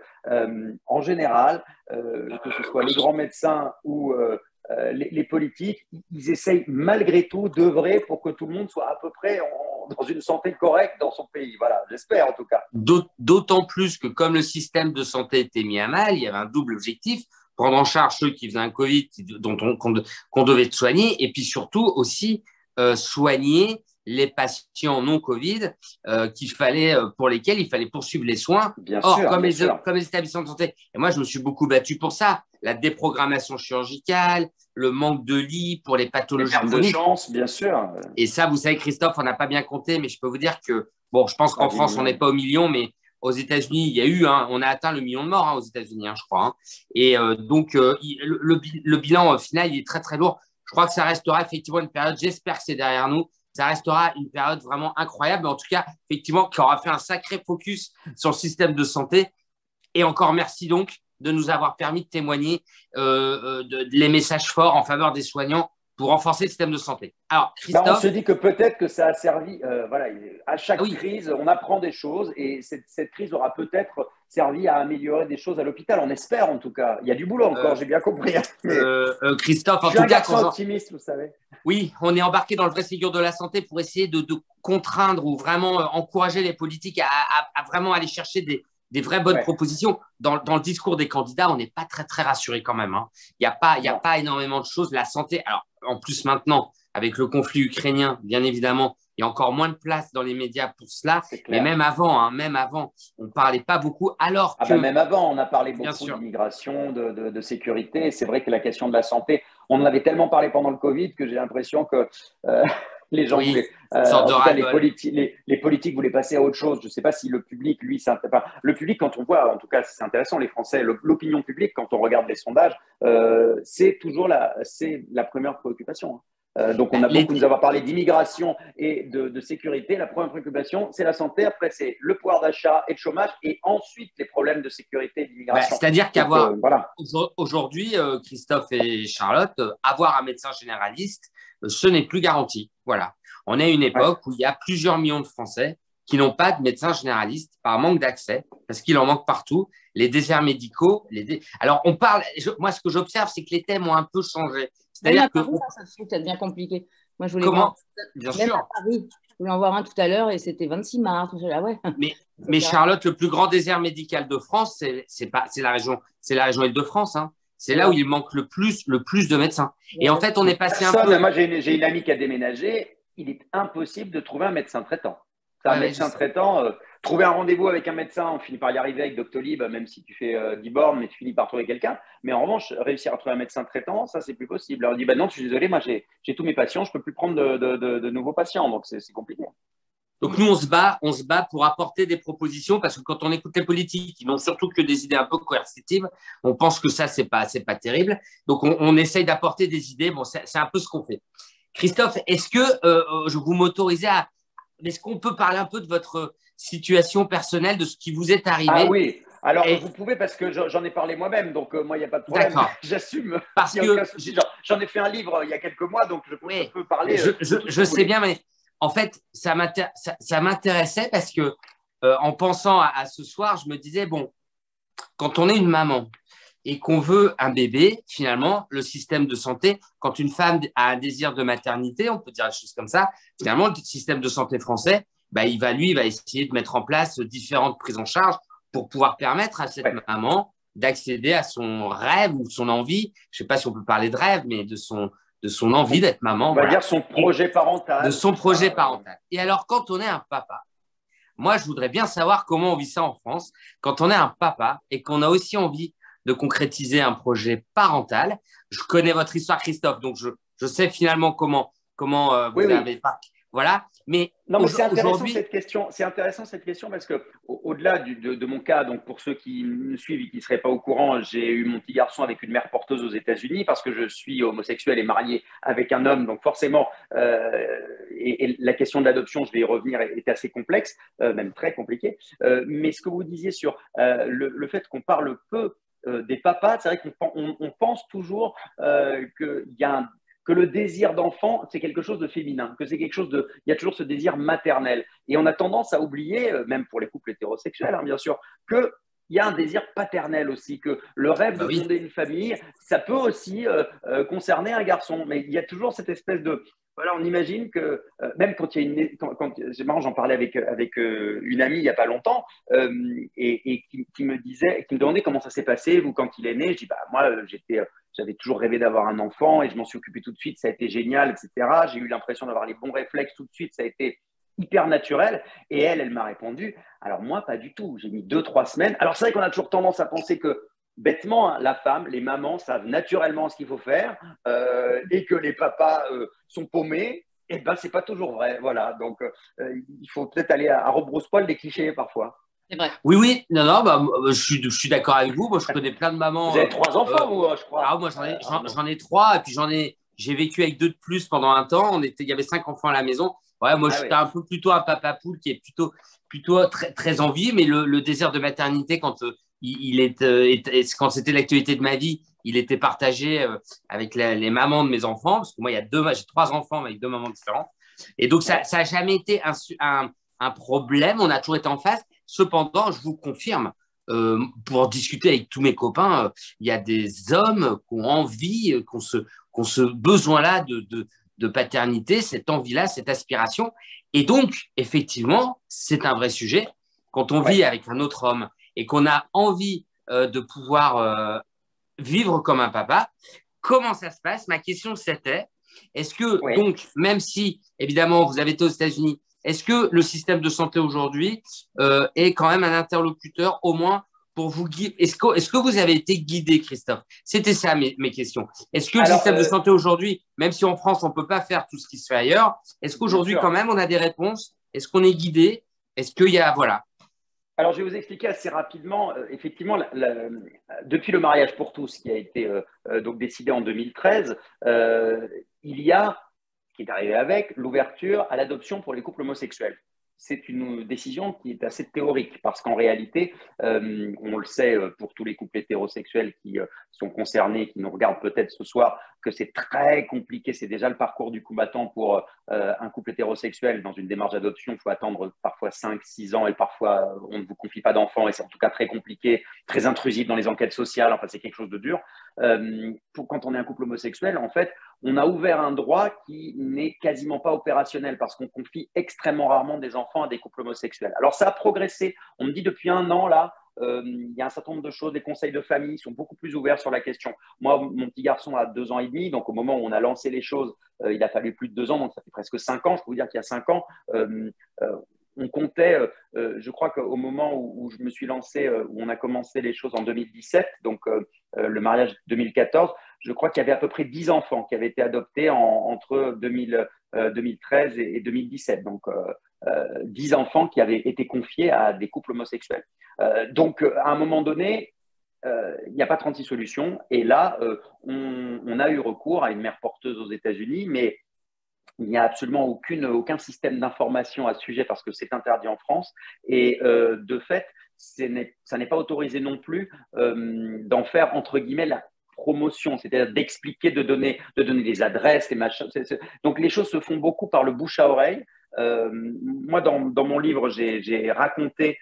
en général, que ce soit les grands médecins ou les politiques, ils essayent malgré tout d'œuvrer pour que tout le monde soit à peu près dans une santé correcte dans son pays. Voilà, j'espère en tout cas. D'autant plus que comme le système de santé était mis à mal, il y avait un double objectif, prendre en charge ceux qui faisaient un Covid qu'on devait soigner, et puis surtout aussi soigner les patients non Covid pour lesquels il fallait poursuivre les soins. Comme les établissements de santé. Et moi, je me suis beaucoup battu pour ça. La déprogrammation chirurgicale, le manque de lits pour les pathologies chroniques. De chance, bien sûr. Et ça, vous savez, Christophe, on n'a pas bien compté, mais je peux vous dire que, bon, je pense qu'en France, on n'est pas au million, mais aux États-Unis, il y a eu, on a atteint le million de morts aux États-Unis, je crois. Et donc, le bilan final, il est très, très lourd. Je crois que ça restera effectivement une période, j'espère que c'est derrière nous, ça restera une période vraiment incroyable, mais en tout cas, effectivement, qui aura fait un sacré focus sur le système de santé. Et encore merci donc de nous avoir permis de témoigner les messages forts en faveur des soignants pour renforcer le système de santé. Alors, Christophe… on se dit que peut-être que ça a servi, voilà, à chaque crise, on apprend des choses et cette crise aura peut-être servi à améliorer des choses à l'hôpital. On espère en tout cas. Il y a du boulot encore, j'ai bien compris. Christophe, en tout cas… Je suis un garçon optimiste, vous savez. Oui, on est embarqué dans le vrai Ségur de la santé pour essayer de contraindre ou vraiment encourager les politiques à vraiment aller chercher des vraies bonnes propositions. Dans le discours des candidats, on n'est pas très, très rassuré quand même. Hein. Il n'y a pas énormément de choses. La santé, alors en plus maintenant, avec le conflit ukrainien, bien évidemment, il y a encore moins de place dans les médias pour cela. Mais même avant, on ne parlait pas beaucoup. Alors que… même avant, on a parlé beaucoup d'immigration, de sécurité. C'est vrai que la question de la santé, on en avait tellement parlé pendant le Covid que j'ai l'impression que… les gens voulaient, en tout cas, les politiques voulaient passer à autre chose. Je ne sais pas si le public, lui, le public, quand on voit, en tout cas, c'est intéressant, les Français, l'opinion publique, quand on regarde les sondages, c'est toujours la première préoccupation. Donc, on a beaucoup nous avoir parlé d'immigration et de sécurité. La première préoccupation, c'est la santé. Après, c'est le pouvoir d'achat et le chômage. Et ensuite, les problèmes de sécurité et d'immigration. C'est-à-dire aujourd'hui, Christophe et Charlotte, avoir un médecin généraliste, ce n'est plus garanti. Voilà. On est à une époque où il y a plusieurs millions de Français qui n'ont pas de médecin généraliste par manque d'accès, parce qu'il en manque partout. Les déserts médicaux. Alors, moi, ce que j'observe, c'est que les thèmes ont un peu changé. C'est-à-dire que… Ça devient compliqué. Moi, je voulais voir… Bien sûr. À Paris, je voulais en voir un tout à l'heure et c'était 26 mars. Mais Charlotte, le plus grand désert médical de France, c'est la région Île-de-France. Hein. C'est là où il manque le plus de médecins. Et en fait, on est passé un peu… Moi, j'ai une amie qui a déménagé. il est impossible de trouver un médecin traitant. Un Ouais, médecin traitant, trouver un rendez-vous avec un médecin, on finit par y arriver avec Doctolib, même si tu fais 10 bornes, mais tu finis par trouver quelqu'un. Mais en revanche, réussir à trouver un médecin traitant, ça, c'est plus possible. Alors, on dit, bah non, je suis désolé, moi, j'ai tous mes patients, je ne peux plus prendre de nouveaux patients, donc c'est compliqué. Donc nous, on se bat pour apporter des propositions parce que quand on écoute les politiques, qui n'ont surtout que des idées un peu coercitives, on pense que ça, c'est pas terrible. Donc on essaye d'apporter des idées. Bon, c'est un peu ce qu'on fait. Christophe, est-ce que je vous m'autorisez à… Est-ce qu'on peut parler un peu de votre situation personnelle, de ce qui vous est arrivé? Ah oui, alors Et… vous pouvez parce que j'en ai parlé moi-même, donc moi, il n'y a pas de problème. D'accord. J'assume. Parce Il n'y a que aucun souci. J'en ai fait un livre il y a quelques mois, donc je oui, peux parler. je sais bien, mais en fait, ça m'intéressait parce que en pensant à ce soir, je me disais, bon, quand on est une maman et qu'on veut un bébé, finalement, le système de santé, quand une femme a un désir de maternité, on peut dire des choses comme ça, finalement, le système de santé français, bah, il va essayer de mettre en place différentes prises en charge pour pouvoir permettre à cette maman d'accéder à son rêve ou son envie. Je ne sais pas si on peut parler de rêve, mais de son envie d'être maman. On va dire son projet parental. De son projet parental. Et alors, quand on est un papa, moi, je voudrais bien savoir comment on vit ça en France. Quand on est un papa et qu'on a aussi envie de concrétiser un projet parental, je connais votre histoire, Christophe, donc je sais finalement comment vous avez pas. Voilà. Mais non, mais c'est intéressant cette question. C'est intéressant cette question parce que au-delà de mon cas, donc pour ceux qui me suivent et qui ne seraient pas au courant, j'ai eu mon petit garçon avec une mère porteuse aux États-Unis parce que je suis homosexuel et marié avec un homme, donc forcément, et la question de l'adoption, je vais y revenir, est assez complexe, même très compliquée. Mais ce que vous disiez sur le fait qu'on parle peu des papas, c'est vrai qu'on pense toujours qu'il y a que le désir d'enfant, c'est quelque chose de féminin, que c'est quelque chose de… Il y a toujours ce désir maternel. Et on a tendance à oublier, même pour les couples hétérosexuels, hein, bien sûr, qu'il y a un désir paternel aussi, que le rêve de fonder une famille, ça peut aussi concerner un garçon. Mais il y a toujours cette espèce de… Voilà, on imagine que même quand il y a une… c'est marrant, j'en parlais avec une amie il n'y a pas longtemps et qui me demandait comment ça s'est passé, vous, quand il est né. Je dis, bah, moi, j'avais toujours rêvé d'avoir un enfant et je m'en suis occupé tout de suite, ça a été génial, etc. J'ai eu l'impression d'avoir les bons réflexes tout de suite, ça a été hyper naturel. Et elle m'a répondu, alors moi, pas du tout. J'ai mis 2-3 semaines. Alors c'est vrai qu'on a toujours tendance à penser que bêtement, hein, la femme, les mamans savent naturellement ce qu'il faut faire et que les papas sont paumés. Et ben, c'est pas toujours vrai. Voilà. Donc, il faut peut-être aller à rebrousse-poil des clichés parfois. C'est vrai. Oui, non, bah, je suis d'accord avec vous. Moi, je connais plein de mamans. Vous avez 3 enfants, vous, je crois. Ah, moi, j'en ai 3. Et puis, j'ai vécu avec 2 de plus pendant un temps. Il y avait 5 enfants à la maison. Ouais, moi, j'étais un peu plutôt un papa poule qui est plutôt très, très envié. Mais le désir de maternité, quand quand c'était l'actualité de ma vie, il était partagé avec les mamans de mes enfants. Parce que moi, j'ai 3 enfants avec 2 mamans différentes. Et donc, ça n'a jamais été un problème. On a toujours été en face. Cependant, je vous confirme, pour discuter avec tous mes copains, il y a des hommes qui ont envie, qui ont ce besoin-là de paternité, cette envie-là, cette aspiration. Et donc, effectivement, c'est un vrai sujet. Quand on vit avec un autre homme et qu'on a envie de pouvoir vivre comme un papa, comment ça se passe? Ma question, c'était, est-ce que, donc, même si, évidemment, vous avez été aux États-Unis, est-ce que le système de santé aujourd'hui est quand même un interlocuteur, au moins, pour vous guider? Est-ce que vous avez été guidé, Christophe? C'était ça mes questions. Est-ce que le système de santé aujourd'hui, même si en France, on ne peut pas faire tout ce qui se fait ailleurs, est-ce qu'aujourd'hui, quand même, on a des réponses? Est-ce qu'on est guidé? Est-ce qu'il y a… Voilà. Alors, je vais vous expliquer assez rapidement. Effectivement, depuis le mariage pour tous, qui a été donc décidé en 2013, il y a, qui est arrivé avec, l'ouverture à l'adoption pour les couples homosexuels. C'est une décision qui est assez théorique parce qu'en réalité, on le sait pour tous les couples hétérosexuels qui sont concernés, qui nous regardent peut-être ce soir, que c'est très compliqué. C'est déjà le parcours du combattant pour un couple hétérosexuel. Dans une démarche d'adoption, il faut attendre parfois 5-6 ans et parfois on ne vous confie pas d'enfant et c'est en tout cas très compliqué, très intrusif dans les enquêtes sociales. Enfin, c'est quelque chose de dur. Quand on est un couple homosexuel, en fait, on a ouvert un droit qui n'est quasiment pas opérationnel parce qu'on confie extrêmement rarement des enfants à des couples homosexuels. Alors, ça a progressé. On me dit depuis 1 an, là, il y a un certain nombre de choses. Les conseils de famille sont beaucoup plus ouverts sur la question. Moi, mon petit garçon a 2 ans et demi, donc au moment où on a lancé les choses, il a fallu plus de 2 ans, donc ça fait presque 5 ans. Je peux vous dire qu'il y a 5 ans, on comptait, je crois qu'au moment où je me suis lancé, où on a commencé les choses en 2017, donc le mariage 2014, je crois qu'il y avait à peu près 10 enfants qui avaient été adoptés entre 2013 et 2017. Donc, 10 enfants qui avaient été confiés à des couples homosexuels. Donc, à un moment donné, il n'y a pas 36 solutions. Et là, on a eu recours à une mère porteuse aux États-Unis, mais il n'y a absolument aucun système d'information à ce sujet parce que c'est interdit en France. Et de fait, ça n'est pas autorisé non plus d'en faire, entre guillemets, la promotion, c'est-à-dire d'expliquer, de donner des adresses, des machins. Donc, les choses se font beaucoup par le bouche à oreille. Moi, dans mon livre, j'ai raconté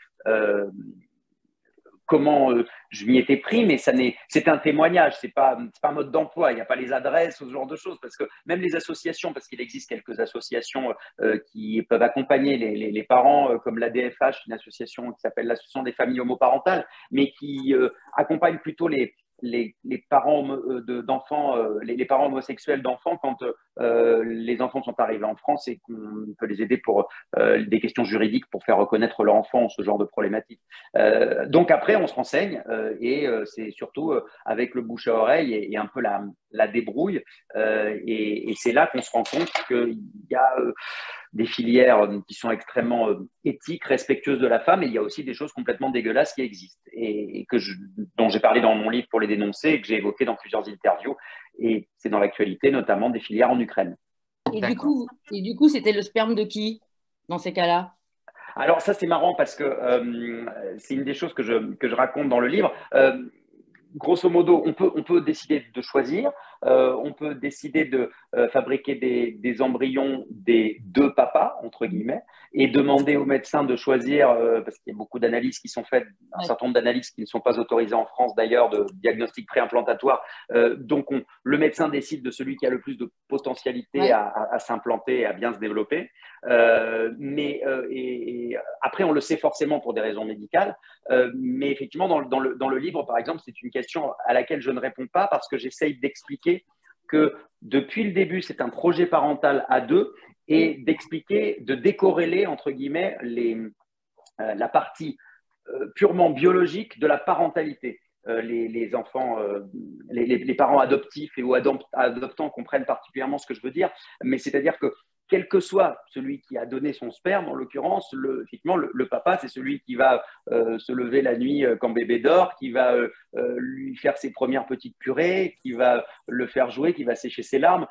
comment je m'y étais pris, mais c'est un témoignage, c'est pas un mode d'emploi, il n'y a pas les adresses, ce genre de choses, parce que même les associations, parce qu'il existe quelques associations qui peuvent accompagner les parents, comme l'ADFH, une association qui s'appelle l'Association des familles homoparentales, mais qui accompagne plutôt les parents d'enfants, les parents homosexuels d'enfants quand les enfants sont arrivés en France et qu'on peut les aider pour des questions juridiques pour faire reconnaître leur enfant, ce genre de problématiques. Donc après, on se renseigne et c'est surtout avec le bouche à oreille et un peu la débrouille. Et c'est là qu'on se rend compte qu'il y a des filières qui sont extrêmement éthiques, respectueuses de la femme, et il y a aussi des choses complètement dégueulasses qui existent et dont j'ai parlé dans mon livre pour les dénoncer et que j'ai évoqué dans plusieurs interviews. Et c'est dans l'actualité, notamment des filières en Ukraine. Et du coup, c'était le sperme de qui dans ces cas-là? Alors ça, c'est marrant parce que c'est une des choses que je raconte dans le livre. Grosso modo, on peut décider de choisir, on peut décider de fabriquer des embryons des 2 papas, entre guillemets, et demander au médecin de choisir, parce qu'il y a beaucoup d'analyses qui sont faites, un certain nombre d'analyses qui ne sont pas autorisées en France d'ailleurs, de diagnostic préimplantatoire. Donc, le médecin décide de celui qui a le plus de potentialité à s'implanter et à bien se développer. Et après, on le sait forcément pour des raisons médicales, mais effectivement, dans le livre, par exemple, c'est une question à laquelle je ne réponds pas parce que j'essaye d'expliquer que depuis le début, c'est un projet parental à 2 et d'expliquer, de décorréler, entre guillemets, la partie purement biologique de la parentalité. Les enfants, les parents adoptifs ou adoptants comprennent particulièrement ce que je veux dire, mais c'est-à-dire que quel que soit celui qui a donné son sperme, en l'occurrence, effectivement, le papa, c'est celui qui va se lever la nuit quand bébé dort, qui va lui faire ses premières petites purées, qui va le faire jouer, qui va sécher ses larmes.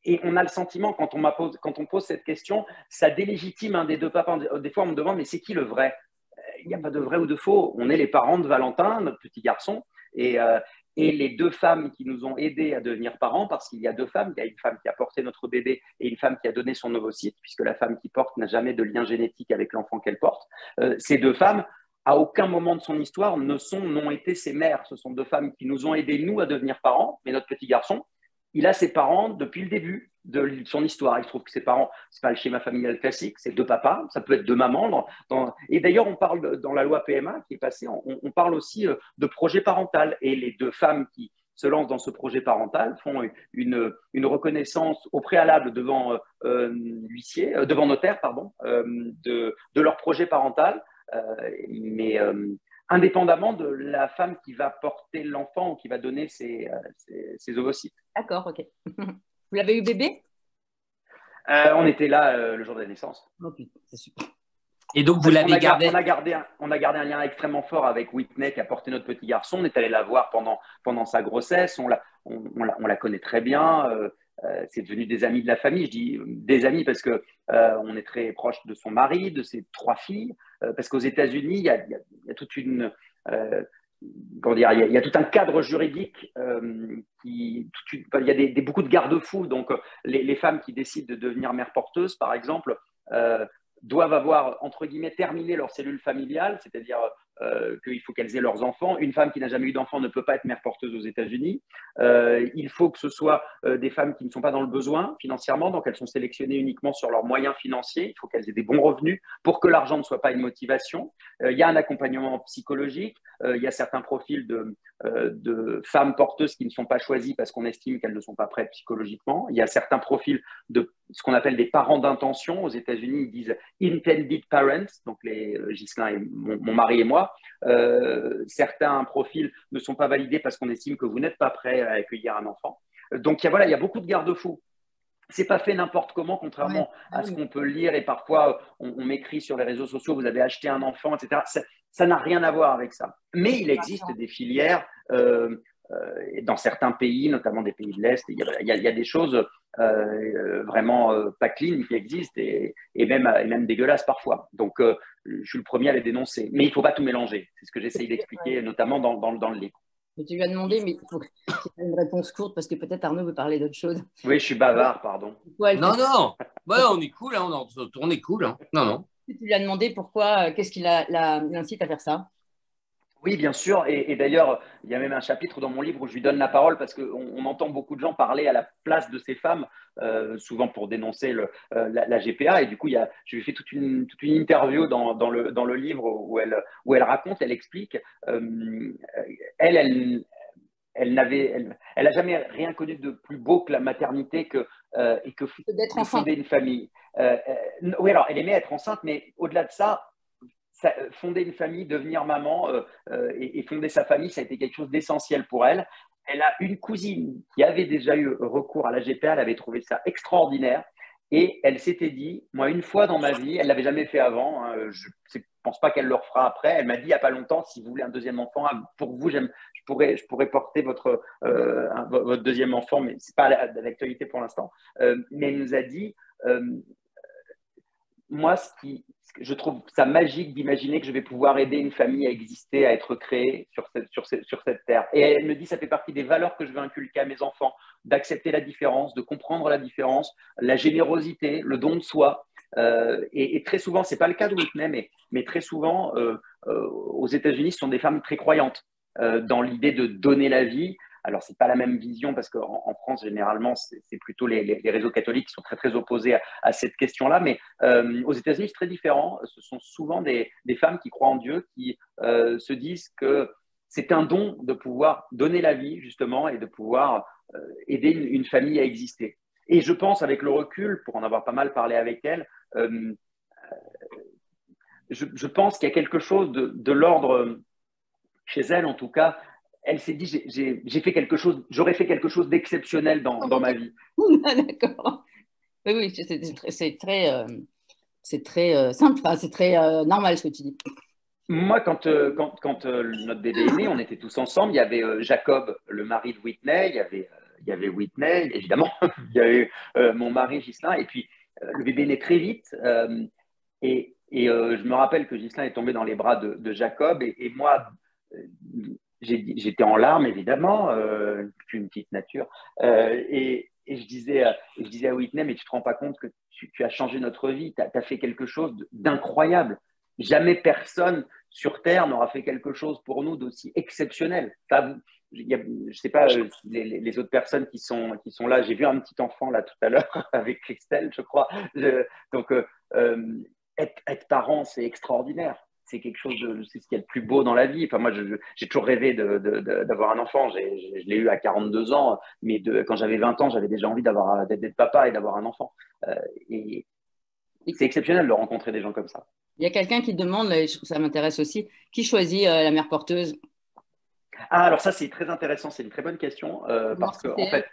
Et on a le sentiment, quand on pose cette question, ça délégitime un des 2 papas. Des fois, on me demande, mais c'est qui le vrai? Il n'y a pas de vrai ou de faux. On est les parents de Valentin, notre petit garçon, et les 2 femmes qui nous ont aidés à devenir parents, parce qu'il y a 2 femmes, il y a une femme qui a porté notre bébé et une femme qui a donné son ovocyte, puisque la femme qui porte n'a jamais de lien génétique avec l'enfant qu'elle porte. Ces 2 femmes, à aucun moment de son histoire, n'ont été ses mères. Ce sont 2 femmes qui nous ont aidés, nous, à devenir parents, mais notre petit garçon, il a ses parents depuis le début de son histoire. Il se trouve que ses parents, ce n'est pas le schéma familial classique, c'est 2 papas, ça peut être 2 mamans. Et d'ailleurs, on parle dans la loi PMA qui est passée, on parle aussi de projet parental. Et les 2 femmes qui se lancent dans ce projet parental font une reconnaissance au préalable devant l'huissier, devant notaire, pardon, de leur projet parental. Mais indépendamment de la femme qui va porter l'enfant ou qui va donner ses ovocytes. D'accord, ok. Vous l'avez eu bébé? On était là le jour de la naissance. Oh putain, c'est super. Et donc, vous l'avez gardé? On a gardé un lien extrêmement fort avec Whitney qui a porté notre petit garçon. On est allé la voir pendant sa grossesse. On la connaît très bien. C'est devenu des amis de la famille. Je dis des amis parce que on est très proche de son mari, de ses 3 filles. Parce qu'aux États-Unis, il y a toute une comment dire, il y a tout un cadre juridique il y a beaucoup de garde-fous. Donc, les femmes qui décident de devenir mères porteuses, par exemple, doivent avoir, entre guillemets, terminé leur cellule familiale, c'est-à-dire qu'il faut qu'elles aient leurs enfants. Une femme qui n'a jamais eu d'enfant ne peut pas être mère porteuse aux États-Unis. Il faut que ce soit des femmes qui ne sont pas dans le besoin financièrement, donc elles sont sélectionnées uniquement sur leurs moyens financiers. Il faut qu'elles aient des bons revenus pour que l'argent ne soit pas une motivation. Il y a un accompagnement psychologique. Il y a certains profils de femmes porteuses qui ne sont pas choisies parce qu'on estime qu'elles ne sont pas prêtes psychologiquement. Il y a certains profils de ce qu'on appelle des parents d'intention. Aux États-Unis, ils disent intended parents, donc Ghislain et mon mari et moi. Certains profils ne sont pas validés parce qu'on estime que vous n'êtes pas prêt à accueillir un enfant. Donc, il y a beaucoup de garde-fous. C'est pas fait n'importe comment, contrairement à ce qu'on peut lire. Et parfois, on m'écrit sur les réseaux sociaux, vous avez acheté un enfant, etc. Ça n'a rien à voir avec ça. Mais il existe des filières dans certains pays, notamment des pays de l'Est. Il y a des choses vraiment pas clean qui existent et même dégueulasses parfois. Donc, je suis le premier à les dénoncer. Mais il ne faut pas tout mélanger. C'est ce que j'essaye d'expliquer, notamment dans le livre. Mais tu lui as demandé, mais il faut que tu aies une réponse courte parce que peut-être Arnaud veut parler d'autre chose. Oui, je suis bavard, pardon. Non. Ouais, on est cool, hein, on est cool. Hein. Non. Tu lui as demandé pourquoi, qu'est-ce qui l'incite à faire ça? Oui, bien sûr. Et d'ailleurs, il y a même un chapitre dans mon livre où je lui donne la parole parce qu'on entend beaucoup de gens parler à la place de ces femmes, souvent pour dénoncer la GPA. Et du coup, je lui ai fait toute une interview dans le livre où elle raconte, elle explique. Elle n'a jamais rien connu de plus beau que la maternité et que fonder une famille. Oui, alors elle aimait être enceinte, mais au-delà de ça, fonder une famille, devenir maman et fonder sa famille, ça a été quelque chose d'essentiel pour elle. Elle a une cousine qui avait déjà eu recours à la GPA, elle avait trouvé ça extraordinaire et elle s'était dit, moi une fois dans ma vie, elle ne l'avait jamais fait avant, hein, je ne pense pas qu'elle le refera après, elle m'a dit il n'y a pas longtemps, si vous voulez un deuxième enfant, pour vous, je pourrais porter votre deuxième enfant, mais ce n'est pas d'actualité pour l'instant. Mais elle nous a dit, moi, je trouve ça magique d'imaginer que je vais pouvoir aider une famille à exister, à être créée sur cette terre. Et elle me dit, ça fait partie des valeurs que je veux inculquer à mes enfants, d'accepter la différence, de comprendre la différence, la générosité, le don de soi. Et très souvent, ce n'est pas le cas de Whitney, mais très souvent, aux États-Unis, ce sont des femmes très croyantes dans l'idée de donner la vie. Alors, ce n'est pas la même vision parce qu'en France, généralement, c'est plutôt les réseaux catholiques qui sont très, très opposés à cette question-là. Mais aux États-Unis, c'est très différent. Ce sont souvent des femmes qui croient en Dieu, qui se disent que c'est un don de pouvoir donner la vie, justement, et de pouvoir aider une famille à exister. Et je pense, avec le recul, pour en avoir pas mal parlé avec elle, je pense qu'il y a quelque chose de l'ordre, chez elle en tout cas. Elle s'est dit, j'aurais fait quelque chose d'exceptionnel dans ma vie. D'accord. Oui, c'est très simple, enfin, c'est très normal ce que tu dis. Moi, quand notre bébé est né, on était tous ensemble. Il y avait Jacob, le mari de Whitney, il y avait Whitney, évidemment, il y avait mon mari Ghislain, et puis le bébé est né très vite. Et je me rappelle que Ghislain est tombé dans les bras de Jacob, et moi, j'étais en larmes, évidemment, une petite nature, et je disais à Whitney, mais tu ne te rends pas compte que tu as changé notre vie, tu as fait quelque chose d'incroyable. Jamais personne sur Terre n'aura fait quelque chose pour nous d'aussi exceptionnel. Enfin, je ne sais pas les autres personnes qui sont là. J'ai vu un petit enfant là tout à l'heure avec Christelle, je crois. Donc, être parent, c'est extraordinaire. C'est quelque chose c'est ce qu'il y a de plus beau dans la vie. Enfin, moi, j'ai toujours rêvé d'avoir un enfant. Je l'ai eu à 42 ans, mais quand j'avais 20 ans, j'avais déjà envie d'être papa et d'avoir un enfant. Et c'est exceptionnel de rencontrer des gens comme ça. Il y a quelqu'un qui demande, ça m'intéresse aussi, qui choisit la mère porteuse? Ah, alors ça, c'est très intéressant. C'est une très bonne question parce qu'en fait,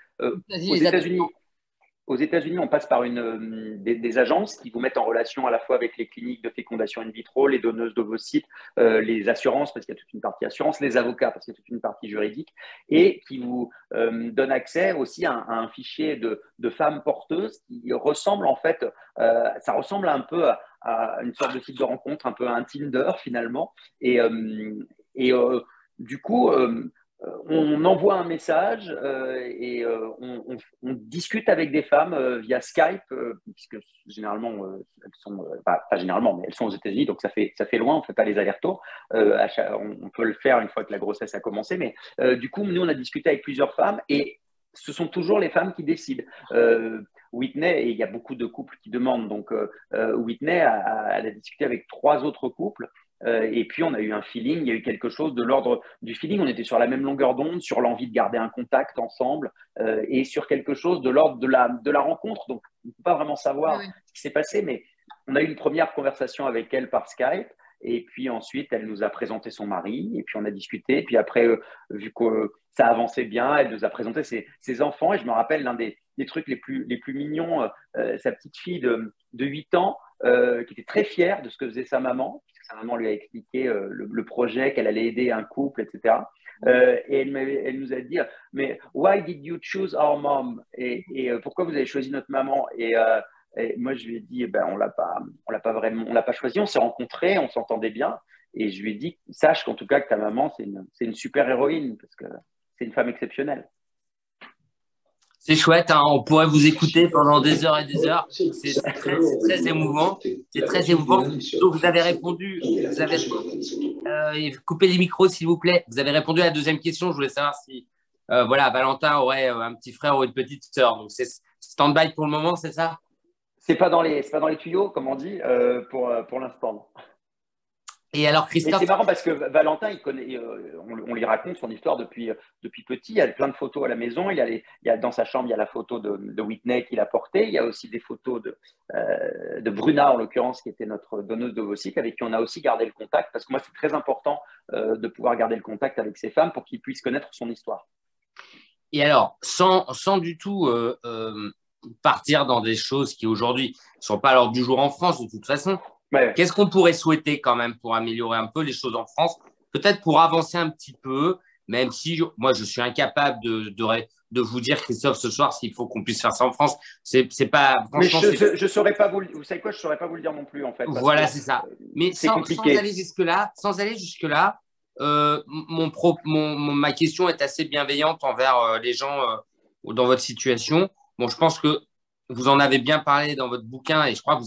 aux États-Unis, on passe par des agences qui vous mettent en relation à la fois avec les cliniques de fécondation in vitro, les donneuses d'ovocytes, les assurances, parce qu'il y a toute une partie assurance, les avocats, parce qu'il y a toute une partie juridique, et qui vous donnent accès aussi à un fichier de femmes porteuses qui ressemble en fait, ça ressemble un peu à une sorte de site de rencontre, un peu à un Tinder finalement. Et du coup, on envoie un message et on discute avec des femmes via Skype, puisque généralement, elles sont, pas généralement, mais elles sont aux États-Unis, donc ça fait loin, on ne fait pas les allers-retours. On peut le faire une fois que la grossesse a commencé, mais du coup, nous, on a discuté avec plusieurs femmes et ce sont toujours les femmes qui décident. Whitney, et il y a beaucoup de couples qui demandent, donc Whitney, elle a discuté avec 3 autres couples. Et puis, on a eu un feeling, il y a eu quelque chose de l'ordre du feeling. On était sur la même longueur d'onde, sur l'envie de garder un contact ensemble et sur quelque chose de l'ordre de la rencontre. Donc, on ne peut pas vraiment savoir ce qui s'est passé, mais on a eu une première conversation avec elle par Skype. Et puis ensuite, elle nous a présenté son mari. Et puis, on a discuté. Et puis après, vu que ça avançait bien, elle nous a présenté ses enfants. Et je me rappelle l'un des trucs les plus mignons, sa petite fille de 8 ans. Qui était très fière de ce que faisait sa maman, puisque sa maman lui a expliqué le projet, qu'elle allait aider un couple, etc. Et elle nous a dit, mais why did you choose our mom? Et pourquoi vous avez choisi notre maman? Et moi, je lui ai dit, eh ben, on l'a pas vraiment, on l'a pas choisi, on s'est rencontrés, on s'entendait bien. Et je lui ai dit, sache qu'en tout cas, que ta maman, c'est une super héroïne, parce que c'est une femme exceptionnelle. C'est chouette, hein, on pourrait vous écouter pendant des heures et des heures. C'est très émouvant. C'est très émouvant. Donc, vous avez répondu, vous avez coupé les micros, s'il vous plaît. Vous avez répondu à la deuxième question. Je voulais savoir si voilà, Valentin aurait un petit frère ou une petite sœur. Donc, c'est stand-by pour le moment, c'est ça? C'est pas dans les tuyaux, comme on dit, pour l'instant. Et alors, Christophe… C'est marrant parce que Valentin, il connaît, on lui raconte son histoire depuis petit. Il y a plein de photos à la maison. Il y a dans sa chambre, il y a la photo de Whitney qu'il a portée. Il y a aussi des photos de Bruna, en l'occurrence, qui était notre donneuse d'ovocytes, avec qui on a aussi gardé le contact. Parce que moi, c'est très important de pouvoir garder le contact avec ces femmes pour qu'ils puissent connaître son histoire. Et alors, sans du tout partir dans des choses qui aujourd'hui ne sont pas à l'ordre du jour en France, de toute façon. Ouais. Qu'est-ce qu'on pourrait souhaiter quand même pour améliorer un peu les choses en France? Peut-être pour avancer un petit peu, même si moi, je suis incapable de vous dire, Christophe, ce soir, s'il faut qu'on puisse faire ça en France. C'est pas… Mais je saurais pas vous savez quoi, je ne saurais pas vous le dire non plus, en fait. Voilà, c'est ça. Mais sans aller jusque-là, ma question est assez bienveillante envers les gens dans votre situation. Bon, je pense que vous en avez bien parlé dans votre bouquin et je crois que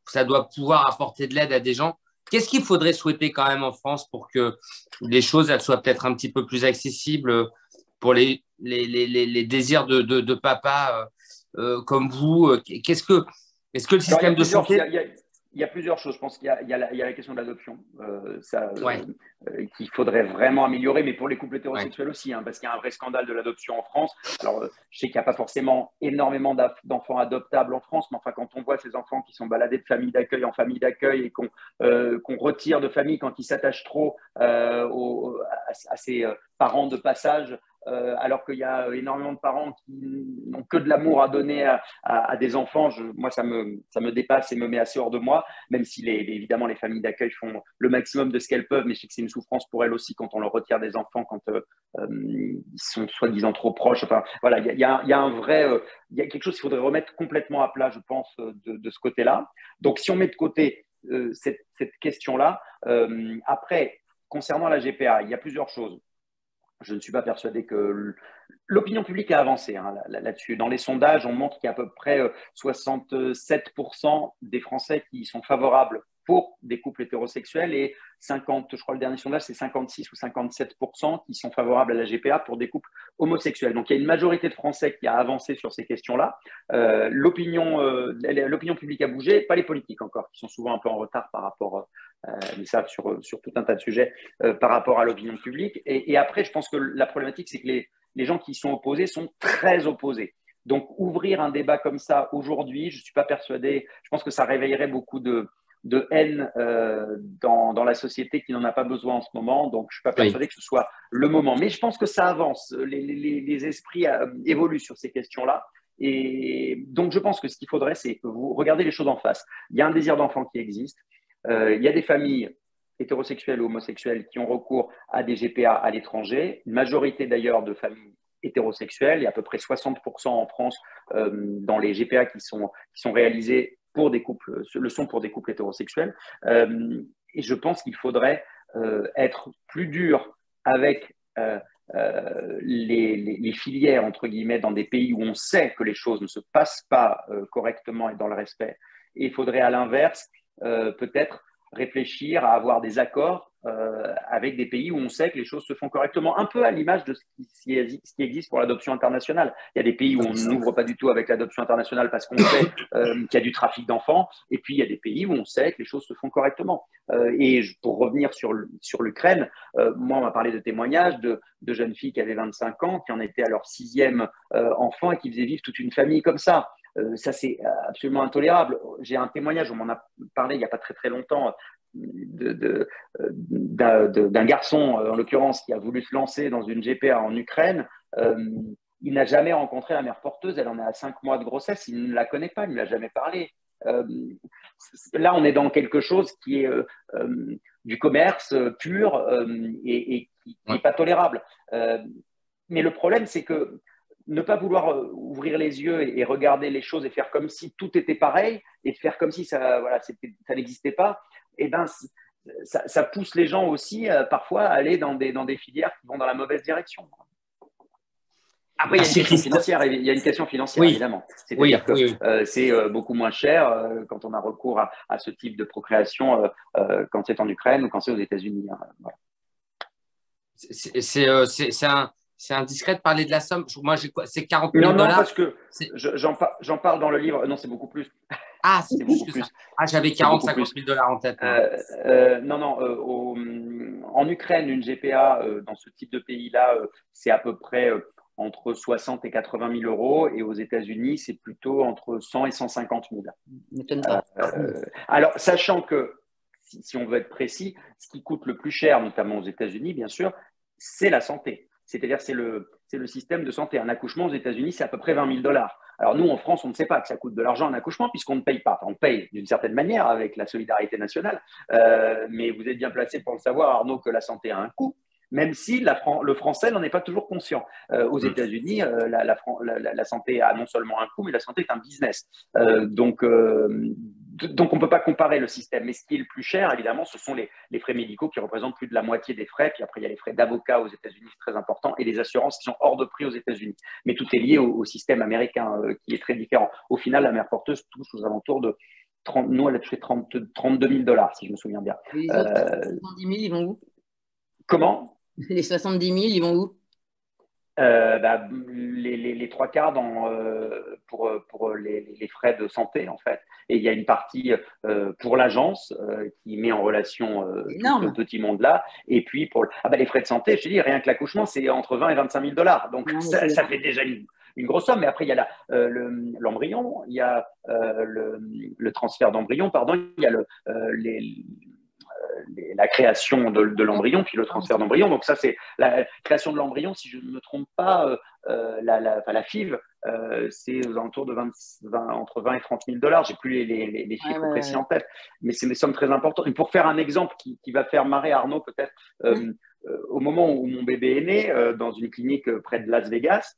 ça doit pouvoir apporter de l'aide à des gens. Qu'est-ce qu'il faudrait souhaiter quand même en France pour que les choses elles soient peut-être un petit peu plus accessibles pour les désirs de papa comme vous? Est-ce que le système de santé… Il y a plusieurs choses. Je pense qu'il y a la question de l'adoption, qu'il faudrait vraiment améliorer, mais pour les couples hétérosexuels aussi, hein, parce qu'il y a un vrai scandale de l'adoption en France. Alors, je sais qu'il n'y a pas forcément énormément d'enfants adoptables en France, mais enfin, quand on voit ces enfants qui sont baladés de famille d'accueil en famille d'accueil et qu'on retire de famille quand ils s'attachent trop à ces parents de passage, alors qu'il y a énormément de parents qui n'ont que de l'amour à donner à des enfants, moi, ça me dépasse et me met assez hors de moi, même si évidemment les familles d'accueil font le maximum de ce qu'elles peuvent, mais je sais que c'est une souffrance pour elles aussi quand on leur retire des enfants, quand ils sont soi-disant trop proches. Enfin, voilà, il y a quelque chose qu'il faudrait remettre complètement à plat, je pense, de ce côté-là. Donc, si on met de côté cette question-là, après, concernant la GPA, il y a plusieurs choses. Je ne suis pas persuadé que l'opinion publique a avancé là-dessus. Dans les sondages, on montre qu'il y a à peu près 67% des Français qui sont favorables pour des couples hétérosexuels et 50, je crois le dernier sondage, c'est 56 ou 57% qui sont favorables à la GPA pour des couples homosexuels. Donc, il y a une majorité de Français qui a avancé sur ces questions-là. L'opinion publique a bougé, pas les politiques encore, qui sont souvent un peu en retard par rapport mais ça sur tout un tas de sujets par rapport à l'opinion publique. Et après, je pense que la problématique, c'est que les gens qui y sont opposés sont très opposés. Donc, ouvrir un débat comme ça aujourd'hui, je ne suis pas persuadé, je pense que ça réveillerait beaucoup de haine dans la société qui n'en a pas besoin en ce moment. Donc, je ne suis pas persuadé que ce soit le moment. Mais je pense que ça avance. Les esprits évoluent sur ces questions-là. Et donc, je pense que ce qu'il faudrait, c'est que vous regardez les choses en face. Il y a un désir d'enfant qui existe. Il y a des familles hétérosexuelles ou homosexuelles qui ont recours à des GPA à l'étranger. Une majorité d'ailleurs de familles hétérosexuelles. Il y a à peu près 60% en France dans les GPA qui sont réalisés pour des couples, le sont pour des couples hétérosexuels. Et je pense qu'il faudrait être plus dur avec les filières, entre guillemets, dans des pays où on sait que les choses ne se passent pas correctement et dans le respect. Et il faudrait à l'inverse peut-être réfléchir à avoir des accords avec des pays où on sait que les choses se font correctement, un peu à l'image de ce qui existe pour l'adoption internationale. Il y a des pays où on n'ouvre pas du tout avec l'adoption internationale parce qu'on sait qu'il y a du trafic d'enfants, et puis il y a des pays où on sait que les choses se font correctement. Et pour revenir sur l'Ukraine, moi on m'a parlé de témoignages de jeunes filles qui avaient 25 ans, qui en étaient à leur 6e enfant et qui faisaient vivre toute une famille comme ça. Ça, c'est absolument intolérable. J'ai un témoignage, on m'en a parlé il n'y a pas très très longtemps, d'un garçon, en l'occurrence, qui a voulu se lancer dans une GPA en Ukraine. Il n'a jamais rencontré la mère porteuse, elle en est à 5 mois de grossesse, il ne la connaît pas, il ne lui a jamais parlé. Là, on est dans quelque chose qui est du commerce pur et qui n'est pas tolérable. Mais le problème, c'est que ne pas vouloir ouvrir les yeux et regarder les choses et faire comme si tout était pareil et faire comme si ça, voilà, ça n'existait pas, eh ben, ça pousse les gens aussi parfois à aller dans des filières qui vont dans la mauvaise direction. Après, il y a une question financière, Oui. évidemment. C'est-à-dire que c'est beaucoup moins cher quand on a recours à ce type de procréation quand c'est en Ukraine ou quand c'est aux États-Unis. Voilà. C'est indiscret de parler de la somme. Moi, c'est 40 000 $. Non, parce que j'en parle dans le livre. Non, c'est beaucoup plus. Ah, c'est plus que ça. Ah, j'avais 50 000 $ en tête. En Ukraine, une GPA dans ce type de pays-là, c'est à peu près entre 60 et 80 000 euros. Et aux États-Unis, c'est plutôt entre 100 et 150 000. Alors, sachant que, si on veut être précis, ce qui coûte le plus cher, notamment aux États-Unis, bien sûr, c'est la santé. C'est-à-dire c'est le système de santé. Un accouchement aux États-Unis, c'est à peu près 20 000 $. Alors nous, en France, on ne sait pas que ça coûte de l'argent un accouchement puisqu'on ne paye pas. Enfin, on paye d'une certaine manière avec la solidarité nationale. Mais vous êtes bien placé pour le savoir, Arnaud, que la santé a un coût, même si le français n'en est pas toujours conscient. Aux États-Unis, la santé a non seulement un coût, mais la santé est un business. Donc, on ne peut pas comparer le système. Mais ce qui est le plus cher, évidemment, ce sont les frais médicaux qui représentent plus de la moitié des frais. Puis après, il y a les frais d'avocat aux États-Unis, c'est très important, et les assurances qui sont hors de prix aux États-Unis. Mais tout est lié au système américain qui est très différent. Au final, la mère porteuse touche aux alentours de 30, nous, elle a touché 32 000 $, si je me souviens bien. Les autres, 70 000, ils vont où? Comment? Les 70 000, ils vont où? Les 3/4 pour les frais de santé, en fait. Et il y a une partie pour l'agence qui met en relation tout ce petit monde-là. Et puis, les frais de santé, je te dis, rien que l'accouchement, c'est entre 20 et 25 000 $. Donc, ça fait déjà une grosse somme. Mais après, il y a l'embryon, il y a le transfert d'embryon, pardon, il y a la création de l'embryon, puis le transfert d'embryon. Donc ça, c'est la création de l'embryon, si je ne me trompe pas, la FIV, c'est aux alentours de entre 20 et 30 000 $. J'ai plus les chiffres précis en tête, mais c'est des sommes très importantes. Et pour faire un exemple qui va faire marrer Arnaud peut-être, au moment où mon bébé est né, dans une clinique près de Las Vegas,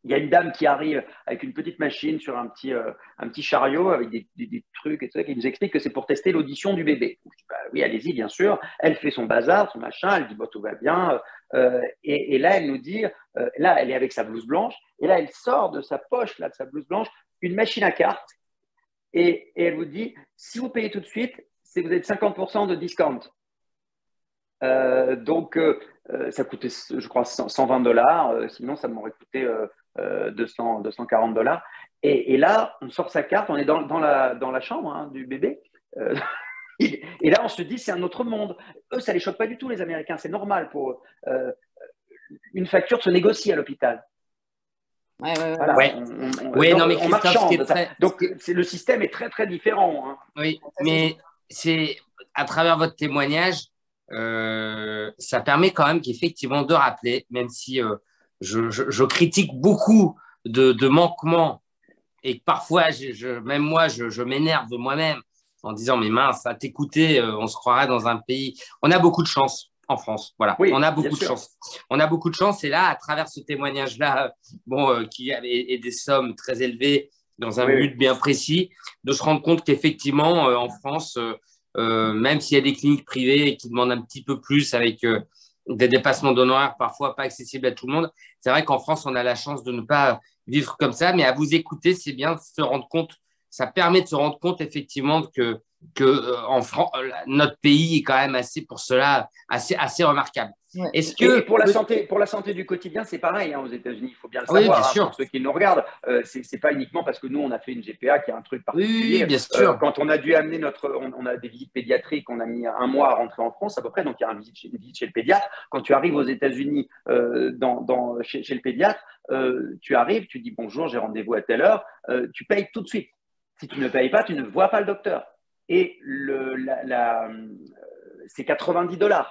il y a une dame qui arrive avec une petite machine sur un petit chariot avec des trucs et tout ça, qui nous explique que c'est pour tester l'audition du bébé. Je dis, oui, allez-y, bien sûr. Elle fait son bazar, son machin, elle dit tout va bien. Et là, elle nous dit, là, elle est avec sa blouse blanche, et là, elle sort de sa poche, là, de sa blouse blanche, une machine à cartes, et elle vous dit, si vous payez tout de suite, vous êtes 50% de discount. Donc, ça coûtait, je crois, 120 $. Sinon, ça m'aurait coûté 240 $. Et là, on sort sa carte, on est dans la chambre du bébé. Et là, on se dit, c'est un autre monde. Eux, ça ne les choque pas du tout, les Américains. C'est normal pour eux. Une facture se négocie à l'hôpital. Voilà, on marchande. Donc, le système est très, très différent. Hein. Oui, mais c'est à travers votre témoignage, ça permet quand même qu'effectivement de rappeler, même si je critique beaucoup de manquements et que parfois, même moi, je m'énerve de moi-même en disant, mais mince, à t'écouter, on se croirait dans un pays. On a beaucoup de chance en France, voilà. Oui, on a beaucoup de chance. On a beaucoup de chance et là, à travers ce témoignage-là, qui avait des sommes très élevées dans un but bien précis, de se rendre compte qu'effectivement, en France, même s'il y a des cliniques privées qui demandent un petit peu plus avec des dépassements d'honoraires parfois pas accessibles à tout le monde. C'est vrai qu'en France, on a la chance de ne pas vivre comme ça, mais à vous écouter, c'est bien de se rendre compte. Ça permet de se rendre compte effectivement que en France, notre pays est quand même assez pour cela assez remarquable. Ouais. Est-ce que Et pour la santé du quotidien, c'est pareil aux États-Unis, il faut bien le Oui, savoir. bien sûr. Pour ceux qui nous regardent, c'est pas uniquement parce que nous, on a fait une GPA qui est un truc particulier. Oui, bien sûr. Quand on a dû amener on a des visites pédiatriques, on a mis un mois à rentrer en France à peu près, donc il y a une visite chez le pédiatre. Quand tu arrives aux États-Unis chez le pédiatre, tu arrives, tu dis bonjour, j'ai rendez-vous à telle heure, tu payes tout de suite. Si tu ne payes pas, tu ne vois pas le docteur. Et c'est $90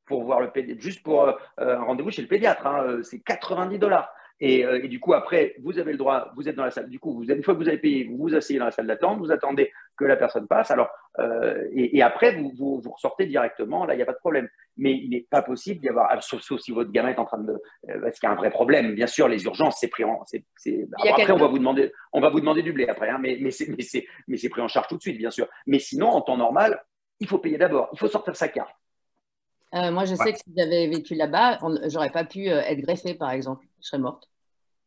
pour voir le pédiatre, juste pour un rendez-vous chez le pédiatre, c'est $90. Et du coup, après, vous avez le droit, vous êtes dans la salle. Du coup, une fois que vous avez payé, vous vous asseyez dans la salle d'attente, vous attendez que la personne passe. Alors, et après, vous ressortez directement. Là, il n'y a pas de problème. Mais il n'est pas possible d'y avoir, sauf si votre gamin est en train de, parce qu'il y a un vrai problème. Bien sûr, les urgences, c'est pris en. Après, on va vous demander du blé après, mais c'est pris en charge tout de suite, bien sûr. Mais sinon, en temps normal, il faut payer d'abord. Il faut sortir sa carte. Moi, je sais que si j'avais vécu là-bas, j'aurais pas pu être greffée, par exemple. Je serais morte.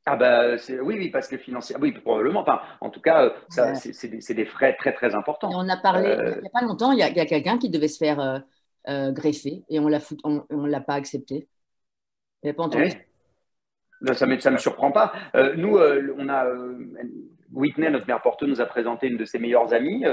Ah bah oui, parce que financièrement, oui, probablement. Enfin, en tout cas, c'est des frais très très importants. Et on a parlé il n'y a pas longtemps, il y a quelqu'un qui devait se faire greffer et on l'a pas accepté. Vous n'avez pas entendu ça? Ça me surprend pas. Nous, Whitney, notre mère porteuse, nous a présenté une de ses meilleures amies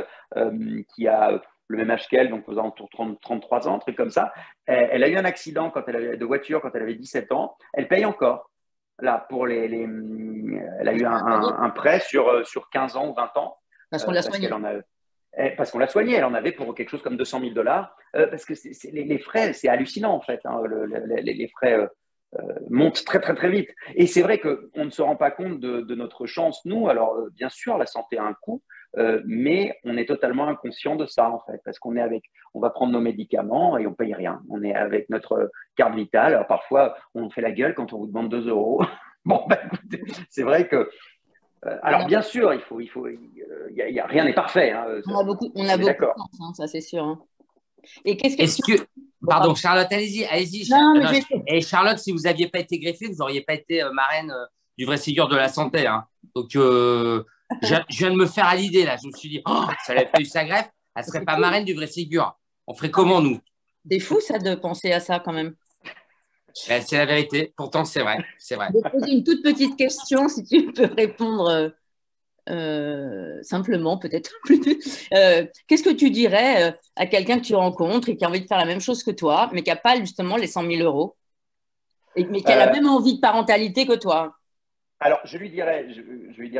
qui a le même âge qu'elle, donc aux alentours de 33 ans, un truc comme ça. Elle a eu un accident de voiture quand elle avait 17 ans. Elle paye encore. Là, elle a eu un prêt sur 15 ans ou 20 ans. Parce qu'on l'a soignée. Parce qu'on l'a soignée. Elle en avait pour quelque chose comme $200 000. Parce que les frais, c'est hallucinant en fait. Les frais montent très très très vite. Et c'est vrai qu'on ne se rend pas compte de notre chance, nous. Alors, bien sûr, la santé a un coût. Mais on est totalement inconscient de ça en fait, parce on va prendre nos médicaments et on paye rien. On est avec notre carte vitale. Alors, parfois, on fait la gueule quand on vous demande 2 euros. Bon, écoutez, c'est vrai que. Alors, bien sûr, rien n'est parfait. On a beaucoup de chance, ça c'est sûr. Hein. Et qu'est-ce que Pardon, Charlotte, allez-y. Et Charlotte, si vous n'aviez pas été greffée, vous n'auriez pas été marraine du vrai Ségur de la santé. Hein. Donc, je viens de me faire à l'idée, là. Je me suis dit, si elle n'avait pas eu sa greffe, elle ne serait pas marraine du vrai Ségur. On ferait comment, nous? C'est fou, ça, de penser à ça, quand même. C'est la vérité. Pourtant, c'est vrai. C'est vrai. Je vais te poser une toute petite question, si tu peux répondre simplement, peut-être. Qu'est-ce que tu dirais à quelqu'un que tu rencontres et qui a envie de faire la même chose que toi, mais qui n'a pas, justement, les 100 000 euros, mais qui a la même envie de parentalité que toi? Alors, je lui dirais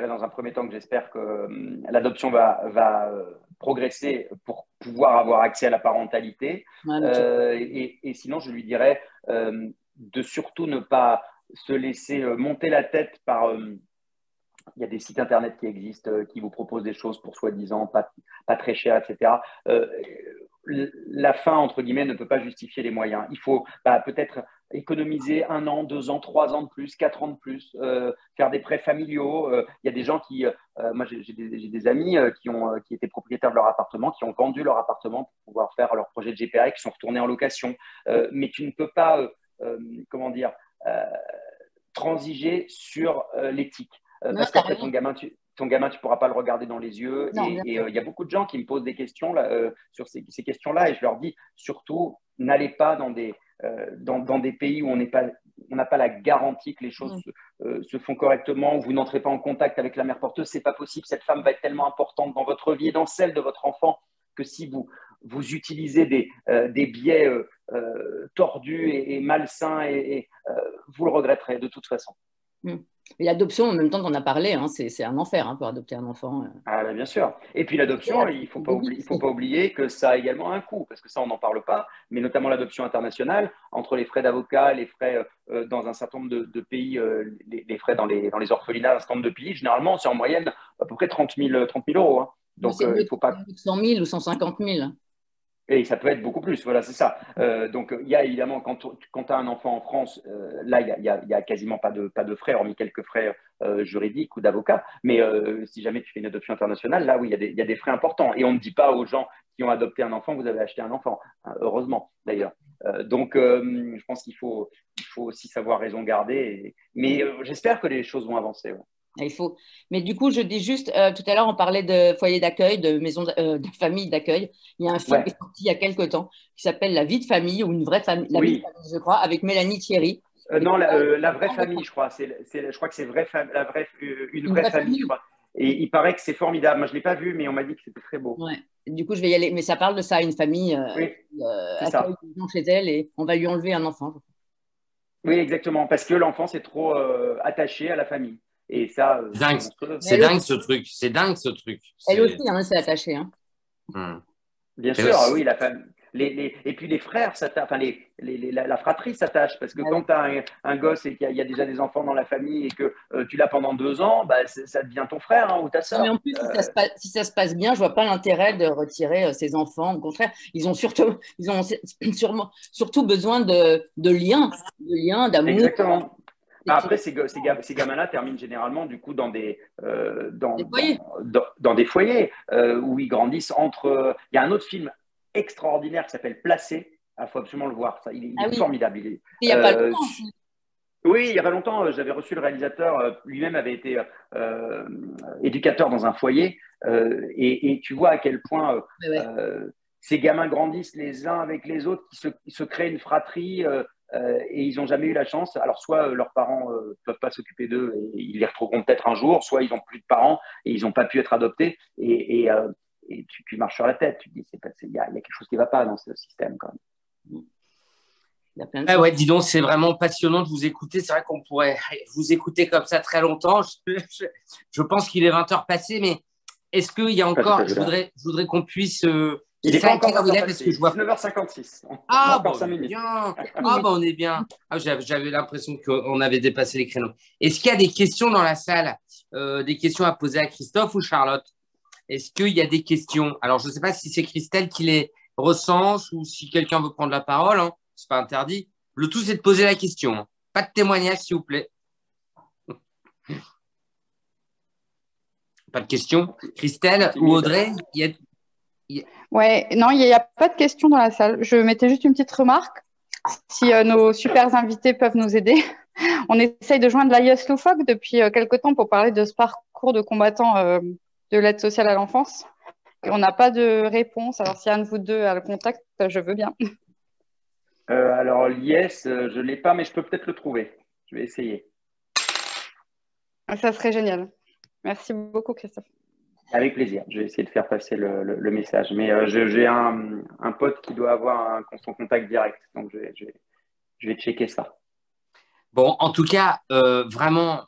dans un premier temps que j'espère que l'adoption va progresser pour pouvoir avoir accès à la parentalité. Et sinon, je lui dirais de surtout ne pas se laisser monter la tête par… il y a des sites internet qui existent, qui vous proposent des choses pour soi-disant pas très cher, etc. La fin, entre guillemets, ne peut pas justifier les moyens. Il faut peut-être économiser 1 an, 2 ans, 3 ans de plus, 4 ans de plus, faire des prêts familiaux. Il y a des gens moi j'ai des amis qui étaient propriétaires de leur appartement, qui ont vendu leur appartement pour pouvoir faire leur projet de GPA et qui sont retournés en location. Mais tu ne peux pas, transiger sur l'éthique. Parce qu'après, ton gamin, tu ne pourras pas le regarder dans les yeux. Et il y a beaucoup de gens qui me posent des questions sur ces questions-là. Et je leur dis, surtout, n'allez pas dans des pays où on n'a pas la garantie que les choses se font correctement, où vous n'entrez pas en contact avec la mère porteuse. Ce n'est pas possible. Cette femme va être tellement importante dans votre vie et dans celle de votre enfant que si vous utilisez des biais tordus et malsains, vous le regretterez de toute façon. Et l'adoption, en même temps qu'on a parlé, hein, c'est un enfer pour adopter un enfant. Ah, bien sûr. Et puis l'adoption, il ne faut pas oublier que ça a également un coût, parce que ça, on n'en parle pas, mais notamment l'adoption internationale, entre les frais d'avocat, les frais dans un certain nombre de pays, les frais dans les orphelinats, un certain nombre de pays, généralement, c'est en moyenne à peu près 30 000 euros. Hein. Donc, il faut pas… 100 000 ou 150 000. Et ça peut être beaucoup plus, voilà, c'est ça. Donc, il y a évidemment, quand tu as un enfant en France, là, il y a quasiment pas de frais, hormis quelques frais juridiques ou d'avocat. Mais si jamais tu fais une adoption internationale, là, oui, il y a des frais importants. Et on ne dit pas aux gens qui ont adopté un enfant, vous avez acheté un enfant, hein, heureusement d'ailleurs. Donc, je pense qu'il faut aussi savoir raison garder. Mais j'espère que les choses vont avancer. Ouais. Il faut. Mais du coup, je dis juste, tout à l'heure, on parlait de foyer d'accueil, de maison de famille d'accueil. Il y a un film qui est sorti il y a quelques temps qui s'appelle La vie de famille ou une vraie famille, La vie de famille, je crois, avec Mélanie Thierry. Non, la vraie famille, je crois. Je crois que c'est une vraie famille, je crois. Et il paraît que c'est formidable. Moi, je ne l'ai pas vu, mais on m'a dit que c'était très beau. Ouais. Du coup, je vais y aller. Mais ça parle de ça, une famille accueille des gens chez elle et on va lui enlever un enfant. Oui, exactement. Parce que l'enfant, c'est trop attaché à la famille. Et ça, c'est dingue ce truc. C'est dingue ce truc. Elle aussi, hein, s'est attachée. Hein. Bien sûr, oui, la famille. Et puis les frères, la fratrie s'attache. Parce que quand tu as un gosse et qu'il y a déjà des enfants dans la famille et que tu l'as pendant 2 ans, bah, ça devient ton frère ou ta soeur. Mais en plus, si ça se passe bien, je ne vois pas l'intérêt de retirer ses enfants. Au contraire, ils ont surtout besoin de liens, d'amour. Exactement. Après, ces gamins-là terminent généralement du coup dans des foyers où ils grandissent entre. Il y a un autre film extraordinaire qui s'appelle Placé. Il faut absolument le voir. Ça, il est formidable. Il n'y a pas longtemps. Oui, il y a pas longtemps, j'avais reçu le réalisateur. Lui-même avait été éducateur dans un foyer. Et tu vois à quel point ces gamins grandissent les uns avec les autres, qui se créent une fratrie. Et ils n'ont jamais eu la chance. Alors, soit leurs parents ne peuvent pas s'occuper d'eux et ils les retrouveront peut-être un jour, soit ils n'ont plus de parents et ils n'ont pas pu être adoptés. Et tu marches sur la tête. Tu te dis, il y a quelque chose qui ne va pas dans ce système quand même. Ouais, dis donc, c'est vraiment passionnant de vous écouter. C'est vrai qu'on pourrait vous écouter comme ça très longtemps. Je pense qu'il est 20h passé, mais est-ce qu'il y a encore… Je voudrais qu'on puisse… Il n'est pas encore parce que je vois 9h56. Encore 5 minutes. On est bien. J'avais l'impression qu'on avait dépassé les créneaux. Est-ce qu'il y a des questions dans la salle, des questions à poser à Christophe ou Charlotte? Est-ce qu'il y a des questions? Alors, je ne sais pas si c'est Christelle qui les recense ou si quelqu'un veut prendre la parole. Hein. Ce n'est pas interdit. Le tout, c'est de poser la question. Hein. Pas de témoignage, s'il vous plaît. Pas de questions? Christelle ou Audrey? Ouais, non, il n'y a pas de questions dans la salle. Je mettais juste une petite remarque. Si nos super invités peuvent nous aider, on essaye de joindre l'AIS Loufoque depuis quelque temps pour parler de ce parcours de combattant de l'aide sociale à l'enfance. Et on n'a pas de réponse. Alors, si un de vous deux a le contact, je veux bien. Alors, l'IS, je ne l'ai pas, mais je peux peut-être le trouver. Je vais essayer. Ça serait génial. Merci beaucoup, Christophe. Avec plaisir. Je vais essayer de faire passer le message. Mais j'ai un pote qui doit avoir son contact direct. Donc, je vais checker ça. Bon, en tout cas,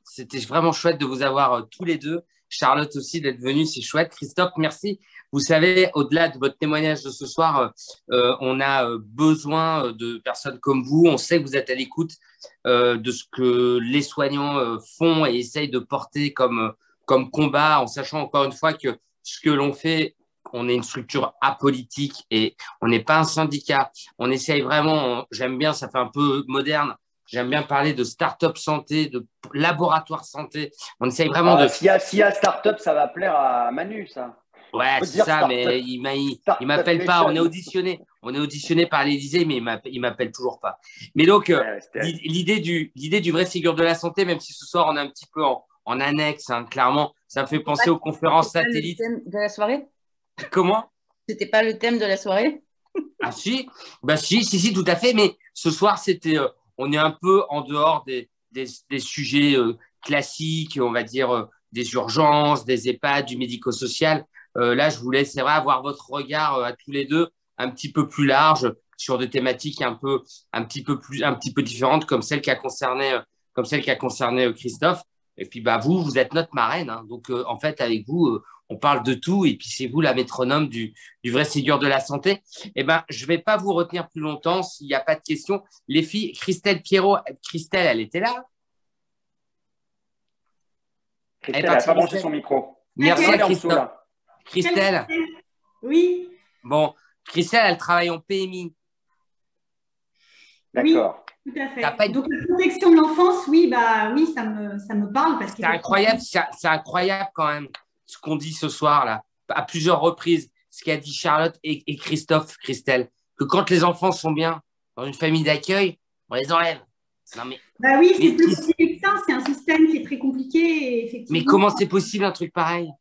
c'était vraiment chouette de vous avoir tous les deux. Charlotte aussi, d'être venue, c'est chouette. Christophe, merci. Vous savez, au-delà de votre témoignage de ce soir, on a besoin de personnes comme vous. On sait que vous êtes à l'écoute de ce que les soignants font et essayent de porter comme combat, en sachant encore une fois que ce que l'on fait, on est une structure apolitique et on n'est pas un syndicat. On essaye vraiment, j'aime bien, ça fait un peu moderne, j'aime bien parler de start-up santé, de laboratoire santé. On essaye vraiment de… S'il y a start-up, ça va plaire à Manu, ça. Ouais, c'est ça, mais il m'appelle pas. On est auditionné par l'Élysée, mais il m'appelle toujours pas. Mais donc, l'idée du vrai Ségur de la santé, même si ce soir on est un petit peu en annexe, hein, clairement, ça me fait penser aux conférences satellites. C'était le thème de la soirée? Comment? C'était pas le thème de la soirée? Ah si, bah si, tout à fait. Mais ce soir, on est un peu en dehors des sujets classiques, on va dire des urgences, des EHPAD, du médico-social. Là, je voulais, c'est vrai, avoir votre regard à tous les deux un petit peu plus large sur des thématiques un petit peu différentes comme celle qui a concerné Christophe. Et puis, vous êtes notre marraine. Hein. Donc, en fait, avec vous, on parle de tout. Et puis, c'est vous la métronome du vrai Ségur de la santé. Je ne vais pas vous retenir plus longtemps s'il n'y a pas de questions. Les filles, Christelle Pierrot, Christelle, elle était là? Christelle n'a pas branché son micro. Merci, Christophe. Christelle? Oui. Bon, Christelle, elle travaille en PMI. D'accord. Oui, tout à fait. Donc, la protection de l'enfance, oui, ça me parle. C'est incroyable quand même ce qu'on dit ce soir, là, à plusieurs reprises, ce qu'a dit Charlotte et Christophe, Christelle, que quand les enfants sont bien, dans une famille d'accueil, on les enlève. Non, mais, Bah oui, c'est plus compliqué que ça. C'est un système qui est très compliqué. Et effectivement, mais comment c'est possible un truc pareil?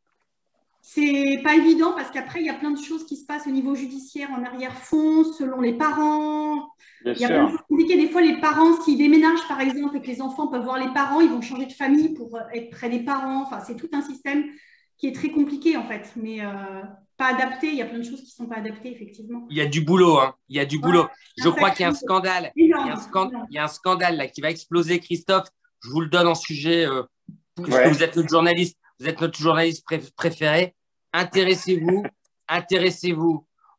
c'est pas évident parce qu'après, il y a plein de choses qui se passent au niveau judiciaire en arrière-fond, selon les parents. Bien Il y a plein de choses compliquées. Des fois, les parents, s'ils déménagent, par exemple, et que les enfants peuvent voir les parents, ils vont changer de famille pour être près des parents. Enfin, c'est tout un système qui est très compliqué, en fait, mais pas adapté. Il y a plein de choses qui ne sont pas adaptées, effectivement. Il y a du boulot, hein. Il y a du boulot. Ouais, Je crois qu'il y a un scandale. Il y a un scandale là qui va exploser, Christophe. Je vous le donne en sujet, puisque vous êtes notre journaliste. Vous êtes notre journaliste préféré. Intéressez-vous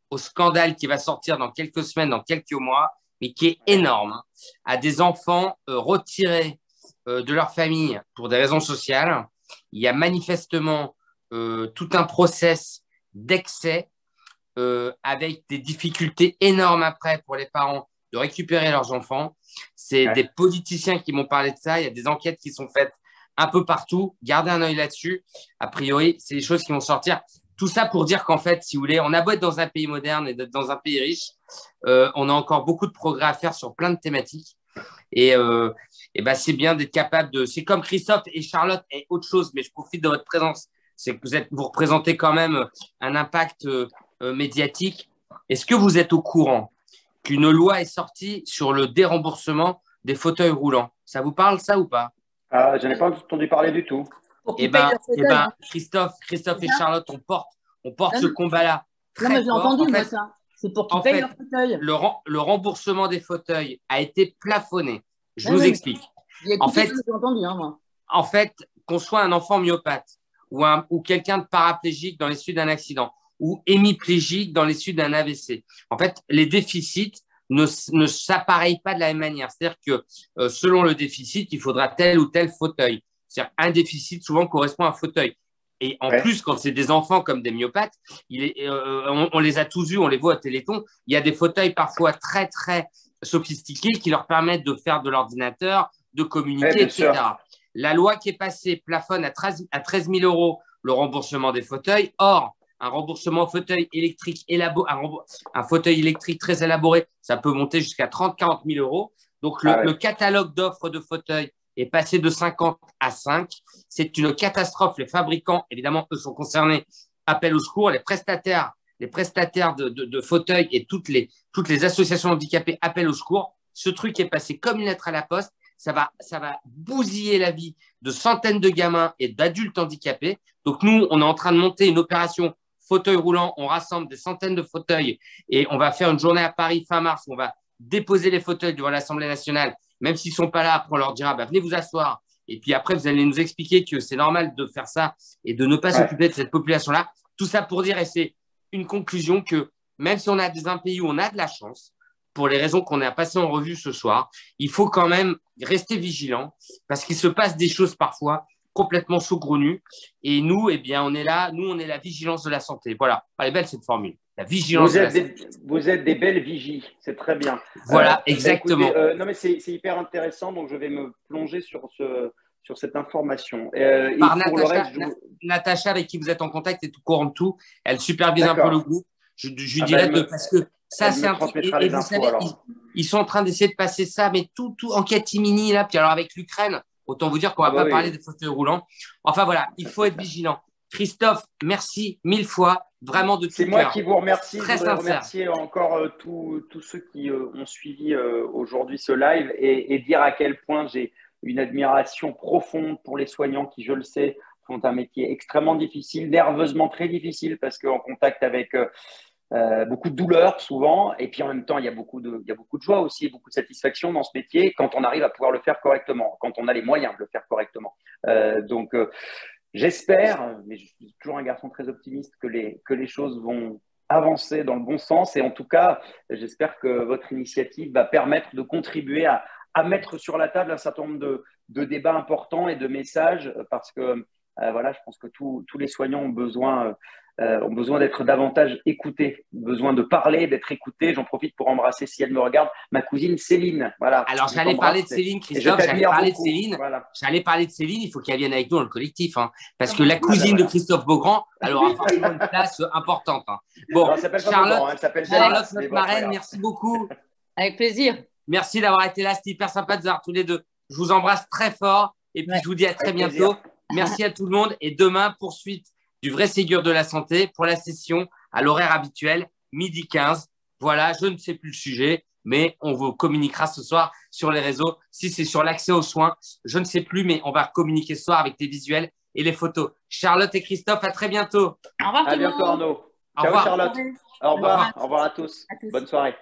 au scandale qui va sortir dans quelques semaines, dans quelques mois, mais qui est énorme, hein, à des enfants retirés de leur famille pour des raisons sociales. Il y a manifestement tout un process d'excès avec des difficultés énormes après pour les parents de récupérer leurs enfants. C'est des politiciens qui m'ont parlé de ça. Il y a des enquêtes qui sont faites un peu partout. Gardez un œil là-dessus. A priori, c'est des choses qui vont sortir. Tout ça pour dire qu'en fait, si vous voulez, on a beau être dans un pays moderne et d'être dans un pays riche, on a encore beaucoup de progrès à faire sur plein de thématiques. Et ben, c'est bien d'être capable de… C'est comme Christophe et Charlotte et autre chose, mais je profite de votre présence. C'est que vous représentez quand même un impact médiatique. Est-ce que vous êtes au courant qu'une loi est sortie sur le déremboursement des fauteuils roulants? Ça vous parle, ça, ou pas? Je n'ai pas entendu parler du tout. Eh ben, Christophe et Charlotte, on porte ce combat-là. Non, mais j'ai entendu, moi, ça. C'est pour qu'ils payent leur fauteuil. Le remboursement des fauteuils a été plafonné. Je vous explique. En fait, qu'on soit un enfant myopathe ou quelqu'un de paraplégique dans les suites d'un accident ou hémiplégique dans les suites d'un AVC, en fait, les déficits ne s'appareillent pas de la même manière. C'est-à-dire que selon le déficit, il faudra tel ou tel fauteuil. C'est-à-dire un déficit souvent correspond à un fauteuil. Et en plus, quand c'est des enfants comme des myopathes, on les a tous vus, on les voit à Téléthon, il y a des fauteuils parfois très, très sophistiqués qui leur permettent de faire de l'ordinateur, de communiquer, etc. La loi qui est passée plafonne à 13 000 € le remboursement des fauteuils. Or, un remboursement fauteuil électrique un fauteuil électrique très élaboré, ça peut monter jusqu'à 30 000 – 40 000 €. Donc, le catalogue d'offres de fauteuils est passé de 50 à 5. C'est une catastrophe. Les fabricants, évidemment, eux sont concernés, appellent au secours. Les prestataires de fauteuils et toutes les associations handicapées appellent au secours. Ce truc est passé comme une lettre à la poste. Ça va bousiller la vie de centaines de gamins et d'adultes handicapés. Donc, nous, on est en train de monter une opération fauteuil roulant. On rassemble des centaines de fauteuils et on va faire une journée à Paris fin mars où on va déposer les fauteuils devant l'Assemblée nationale. Même s'ils ne sont pas là, après, on leur dira venez vous asseoir. Et puis après, vous allez nous expliquer que c'est normal de faire ça et de ne pas s'occuper de cette population-là. Tout ça pour dire, et c'est une conclusion, que même si on a un pays où on a de la chance, pour les raisons qu'on a passées en revue ce soir, il faut quand même rester vigilant parce qu'il se passe des choses parfois complètement saugrenues. Et nous, eh bien, on est là. Nous, on est la vigilance de la santé. Voilà. Elle est belle, cette formule. La vigilance de la santé. Vous êtes des belles vigies. C'est très bien. Voilà, exactement. Écoutez, non, mais c'est hyper intéressant. Donc, je vais me plonger sur cette information. Par Natacha, avec qui vous êtes en contact, est au courant de tout. Elle supervise un peu le groupe. Je dirais parce que ça, c'est un truc. Et vous savez, ils sont en train d'essayer de passer ça, mais tout en catimini, là. Puis alors, avec l'Ukraine, autant vous dire qu'on ne va pas parler des fauteuils roulants. Enfin, voilà, il faut être vigilant. Christophe, merci 1000 fois, vraiment de tout cœur. C'est moi qui vous remercie. Très je voudrais remercier encore tous ceux qui ont suivi aujourd'hui ce live et dire à quel point j'ai une admiration profonde pour les soignants qui, je le sais, font un métier extrêmement difficile, nerveusement très difficile parce qu'en contact avec beaucoup de douleur souvent, et puis en même temps il y a beaucoup de joie aussi, beaucoup de satisfaction dans ce métier quand on arrive à pouvoir le faire correctement, quand on a les moyens de le faire correctement. Donc j'espère, mais je suis toujours un garçon très optimiste, que les choses vont avancer dans le bon sens, et en tout cas j'espère que votre initiative va permettre de contribuer à mettre sur la table un certain nombre de débats importants et de messages, parce que voilà, je pense que tous les soignants ont besoin d'être davantage écoutés, besoin de parler, d'être écoutés. J'en profite pour embrasser, si elle me regarde, ma cousine Céline. Voilà. Alors, j'allais parler de Céline, Christophe, j'allais parler de Céline. Voilà. J'allais parler de Céline, il faut qu'elle vienne avec nous dans le collectif, hein, parce que la cousine de Christophe Beaugrand, elle aura forcément une place importante. Hein. Bon, alors, Charlotte, notre marraine, merci beaucoup. Avec plaisir. Merci d'avoir été là. C'était hyper sympa de vous avoir tous les deux. Je vous embrasse très fort et puis je vous dis à très bientôt. Merci à tout le monde. Et demain, poursuite du vrai Ségur de la santé pour la session à l'horaire habituel, 12h15. Voilà, je ne sais plus le sujet, mais on vous communiquera ce soir sur les réseaux. Si c'est sur l'accès aux soins, je ne sais plus, mais on va communiquer ce soir avec les visuels et les photos. Charlotte et Christophe, à très bientôt. Au revoir. À bientôt, Arnaud. Ciao, Charlotte. Au revoir à tous. Bonne soirée.